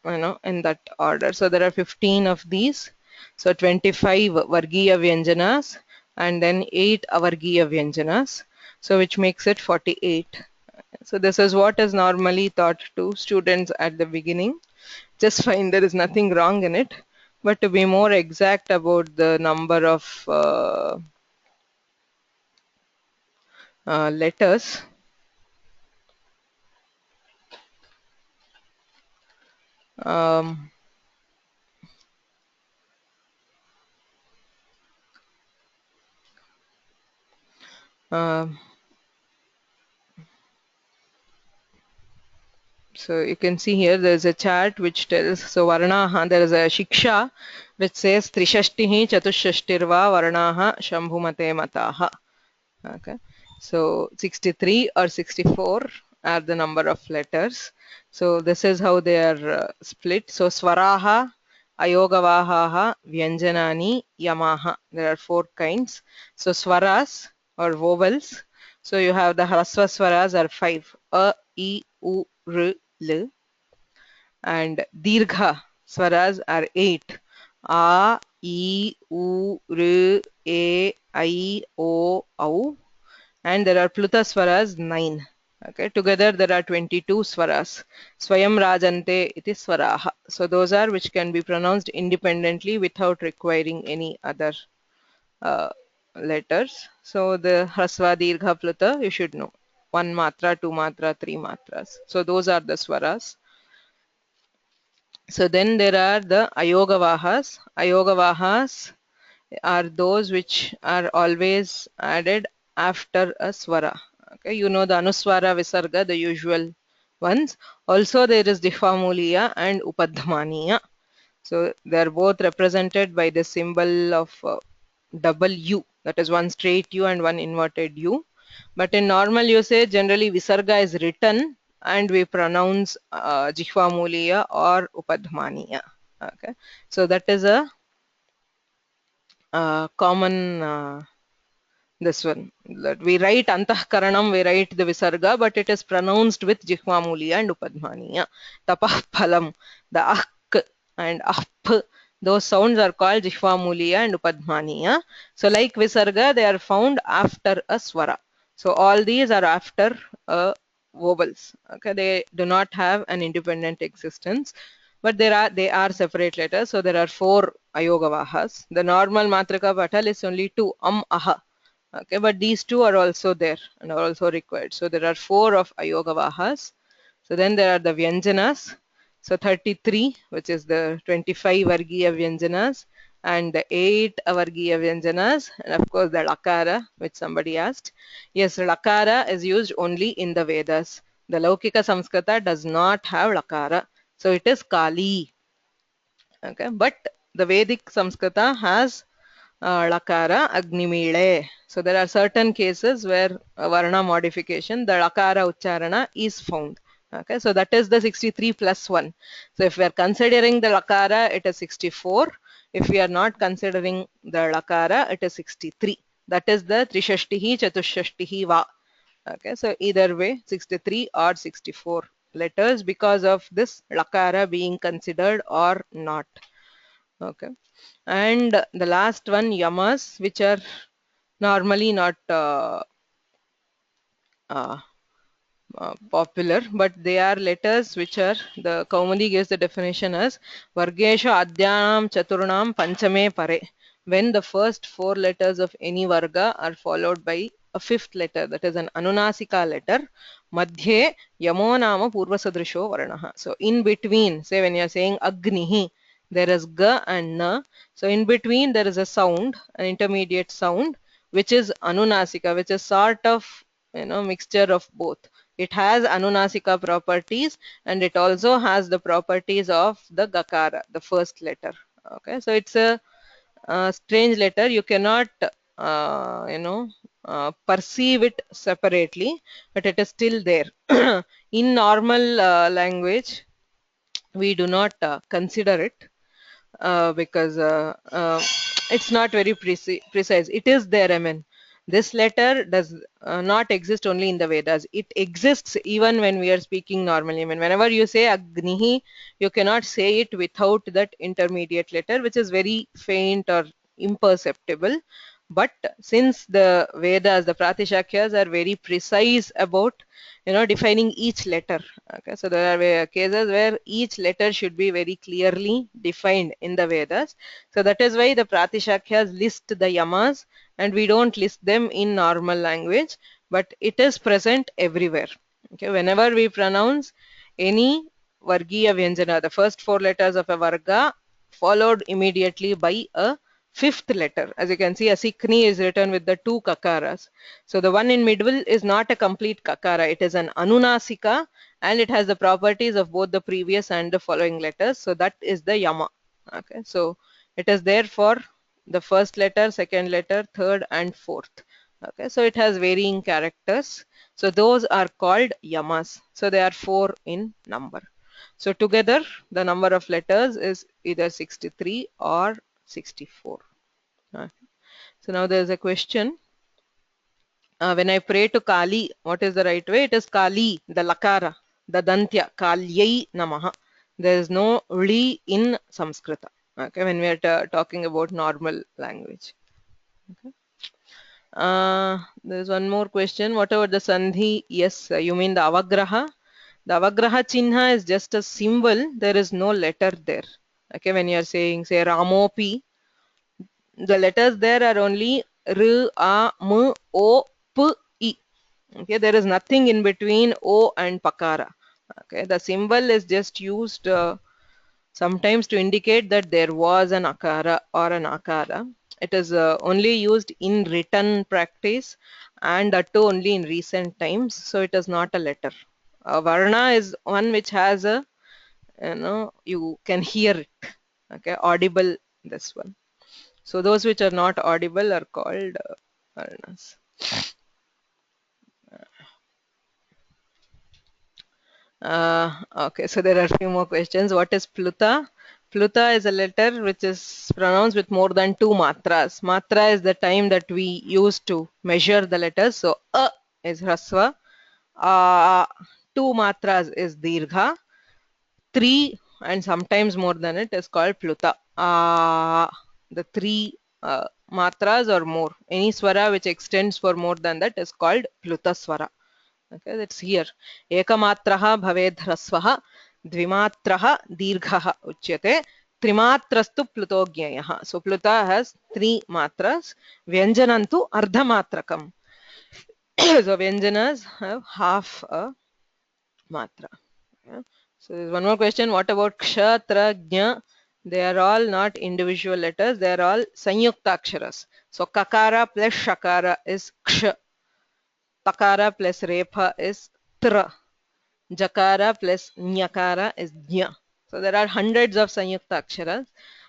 in that order. So there are 15 of these. So 25 Vargiya Vyanjanas and then 8 Avargiya Vyanjanas. So which makes it 48. So this is what is normally taught to students at the beginning. Just fine, there is nothing wrong in it. But to be more exact about the number of letters, so you can see here there's a chart which tells, so Varnaha, there is a Shiksha which says Trishashtihi Chatushashtirva Varnaha Shambhumate Mataha. Okay, so 63 or 64 are the number of letters. So this is how they are split. So Swaraha, Ayogavahaha, Vyanjanani, Yamaha. There are 4 kinds. So Swaras or vowels. So you have the Hrasva Swaras are 5. A, I, U, R, L. And Dirgha Swaras are 8. A, I, U, R, E, I, O, Au. And there are Pluta Swaras 9. Okay, together there are 22 Swaras. Swayam Rajante iti Swaraha. So those are which can be pronounced independently without requiring any other letters. So the Hrasva, Dirgha, Pluta you should know. 1 matra, 2 matra, 3 matras. So those are the Swaras. So then there are the Ayogavahas. Ayogavahas are those which are always added after a swara. Okay, you know the Anuswara Visarga, the usual ones. Also there is Diphamuliya and Upadhamaniya. So they are both represented by the symbol of double U. That is one straight U and one inverted U. But in normal usage, generally Visarga is written and we pronounce Jihvamuliya or Upadhamaniya. Okay, so that is a common this one that we write Antahkaranam, we write the Visarga, but it is pronounced with Jihvamuliya and Upadhamaniya. Tapah Phalam, the Ak and Ap, those sounds are called Jihvamuliya and Upadhamaniya. So like Visarga, they are found after a Swara. So all these are after vowels. Okay, they do not have an independent existence. But they are separate letters. So there are 4 Ayogavahas. The normal Matrika Patal is only 2, Aha. Okay, but these 2 are also there and are also required. So there are 4 of Ayogavahas. So then there are the Vyanjanas. So 33, which is the 25 Vargiya Vyanjanas and the 8 Avargiya Vyanjanas, and of course the Lakara, which somebody asked. Yes, Lakara is used only in the Vedas. The Laukika Samskrita does not have Lakara. So it is Kali. Okay, but the Vedic Samskrita has Lakara Agnimile. So there are certain cases where Varna modification, the Lakara Ucharana is found. Okay, so that is the 63 plus 1. So if we are considering the Lakara, it is 64. If we are not considering the Lakara, it is 63. That is the Trishashtihi Chatushashtihi Va. Okay, so either way 63 or 64 letters because of this Lakara being considered or not. Okay, and the last one Yamas, which are normally not popular, but they are letters which are, the Kaumudi gives the definition as Vargesha Adhyanam Chaturnam Panchame Pare, when the first 4 letters of any Varga are followed by a 5th letter, that is an Anunasika letter, Madhye Yamo Nama Purvasadrisho Varanaha. So in between, say when you are saying Agnihi, there is Ga and Na. So in between there is a sound, an intermediate sound, which is Anunasika, which is sort of mixture of both. It has Anunasika properties and it also has the properties of the Gakara, the first letter. Okay, so it's a strange letter. You cannot perceive it separately, but it is still there. In normal language, we do not consider it because it's not very precise. It is there. I mean, this letter does not exist only in the Vedas. It exists even when we are speaking normally. I mean, whenever you say Agnihi, you cannot say it without that intermediate letter, which is very faint or imperceptible. But since the Vedas, the Pratishakyas are very precise about defining each letter. Okay, so there are cases where each letter should be very clearly defined in the Vedas. So that is why the Pratishakyas list the yamas, and we don't list them in normal language, but it is present everywhere. Okay, whenever we pronounce any Vargiya Vyanjana, the first four letters of a Varga followed immediately by a fifth letter. As you can see, a Sikni is written with the two kakaras. So the one in middle is not a complete kakara. It is an anunasika, and it has the properties of both the previous and the following letters. So that is the yama. Okay, so it is there for the first letter, second letter, third, and fourth. Okay, so it has varying characters. So those are called yamas. So they are 4 in number. So together, the number of letters is either 63 or 64. Okay. So now there is a question. When I pray to Kali, what is the right way? It is Kali, the Lakara, the Dantya, Kalyai Namaha. There is no Li in Samskrita. Okay, when we are talking about normal language. Okay. There is one more question. What about the Sandhi? Yes, you mean the Avagraha? The Avagraha Chinha is just a symbol. There is no letter there. Okay, when you are saying, say, Ramopi, the letters there are only R, A, M, O, P, I. Okay, there is nothing in between O and Pakara. Okay, the symbol is just used sometimes to indicate that there was an Akara or an Akara. It is only used in written practice, and that too only in recent times. So it is not a letter. Varna is one which has a, you can hear it. Okay, audible, this one. So those which are not audible are called varnas. Okay, so there are a few more questions. What is Pluta? Pluta is a letter which is pronounced with more than 2 matras. Matra is the time that we use to measure the letters. So A is Hrasva, 2 matras is Dirgha, 3 and sometimes more than it is called Pluta. The 3 matras or more. Any swara which extends for more than that is called Pluta swara. Okay, that's here. Ekamatraha bhaved hrasvaha, dvimatraha dirghaha uchyate, trimatrastu plutogyayaha. So Pluta has 3 matras. Vyanjanantu ardhamatrakam. So Vyanjanas have half a matra. Okay. So there's one more question. What about ksha, tra, gnya? They are all not individual letters. They are all sanyuktaksharas. So kakara plus shakara is ksha. Takara plus repha is tra. Jakara plus nyakara is jna. So there are hundreds of sanyukta aksharas.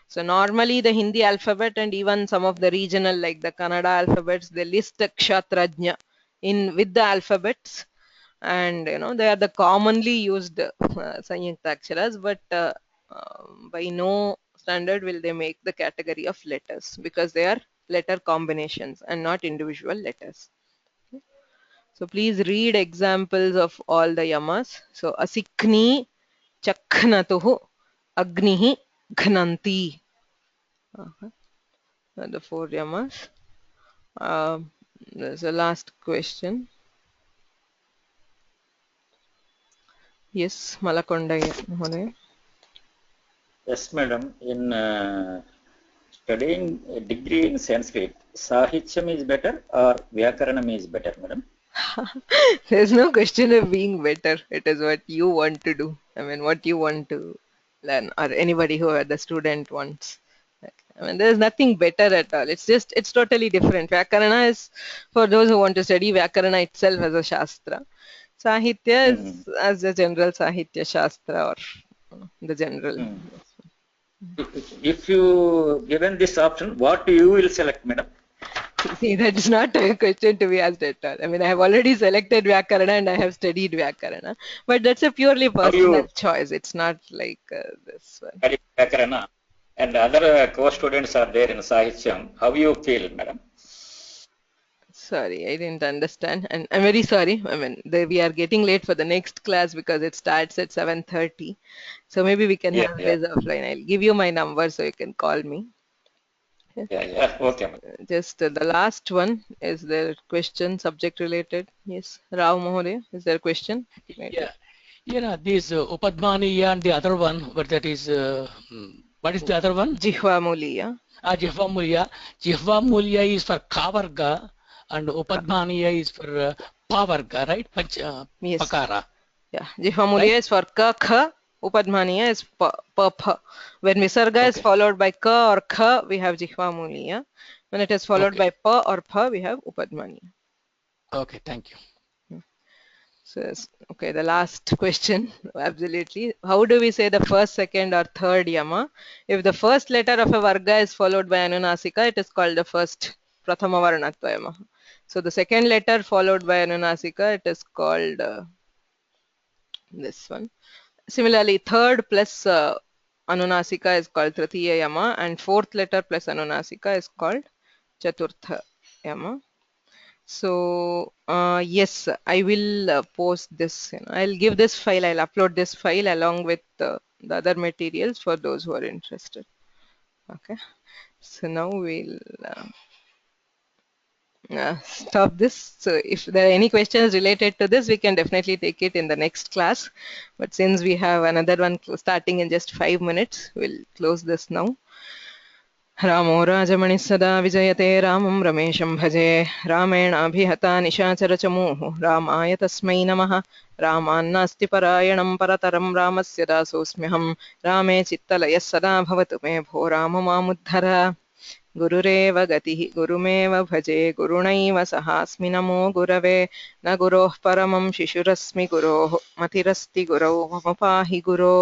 So normally the Hindi alphabet and even some of the regional like the Kannada alphabets, they list the kshatrajna in with the alphabets, and they are the commonly used sanyukta aksharas, but by no standard will they make the category of letters because they are letter combinations and not individual letters. So please read examples of all the yamas. So asikni, chakhnatuhu, agnihi, ghnanti. The 4 yamas. There's a last question. Yes, Malakondaya. Yes, madam. In studying a degree in Sanskrit, Sahichyam is better or Vyakaranam is better, madam? There's no question of being better. It is what you want to do. I mean, what you want to learn, or anybody who the student wants. I mean, there's nothing better at all. It's totally different. Vyakarana is for those who want to study Vyakarana itself as a Shastra. Sahitya is as a general Sahitya Shastra or the general. If you given this option, what you will select, madam? See, that's not a question to be asked at all. I mean, I have already selected Vyakarana and I have studied Vyakarana, but that's a purely personal choice. It's not like this one. Vyakarana and other co-students are there in Sahityam. How you feel, madam? Sorry, I didn't understand, and I'm very sorry. I mean, we are getting late for the next class because it starts at 7:30. So maybe we can have this offline. I'll give you my number so you can call me. Yeah, okay. Just the last one is the question subject related. Yes, Rao Mohode, is there a question? Yeah, this Upadmaniya and the other one, but that is what is the other one? Jihva Muliya. Jihva Muliya. Jihva Muliya is for Kavarga and Upadmaniya is for Pavarga, right? Yes. Pakara. Yeah, Jihva Muliya is for Ka, Kha. Upadmaniya is Pa, Pa. When Visarga is followed by Ka or Kha, we have Jihva Muliya. When it is followed by Pa or Pa, we have Upadmaniya. Okay, thank you. So, okay, the last question, absolutely. How do we say the first, second, or third yama? If the first letter of a varga is followed by Anunasika, it is called the first Prathama Varnatva yama. So the second letter followed by Anunasika, it is called this one. Similarly, third plus Anunasika is called Tritiya yama, and fourth letter plus Anunasika is called Chaturtha yama. So yes, I will post this. I'll give this file. I'll upload this file along with the other materials for those who are interested. Okay. So now we'll stop this. So if there are any questions related to this, we can definitely take it in the next class. But since we have another one starting in just 5 minutes, we'll close this now. रामो राजमणिः सदा विजयते रामं रमेशं भजे रामेणाभिहता निशाचरचमूः रामाय तस्मै नमः रामान्नास्ति परायणं परतरं रामस्य दासोऽस्म्यहं रामे चित्तलयः सदा भवतु मे भो राम मामुद्धर गुरुरेव गतिः गुरुमेव भजे गुरुणैव सहास्मि नमो गुरवे न गुरोः परमं शिशुरस्मि गुरोः मतिरस्ति गुरौ मम पाहि गुरो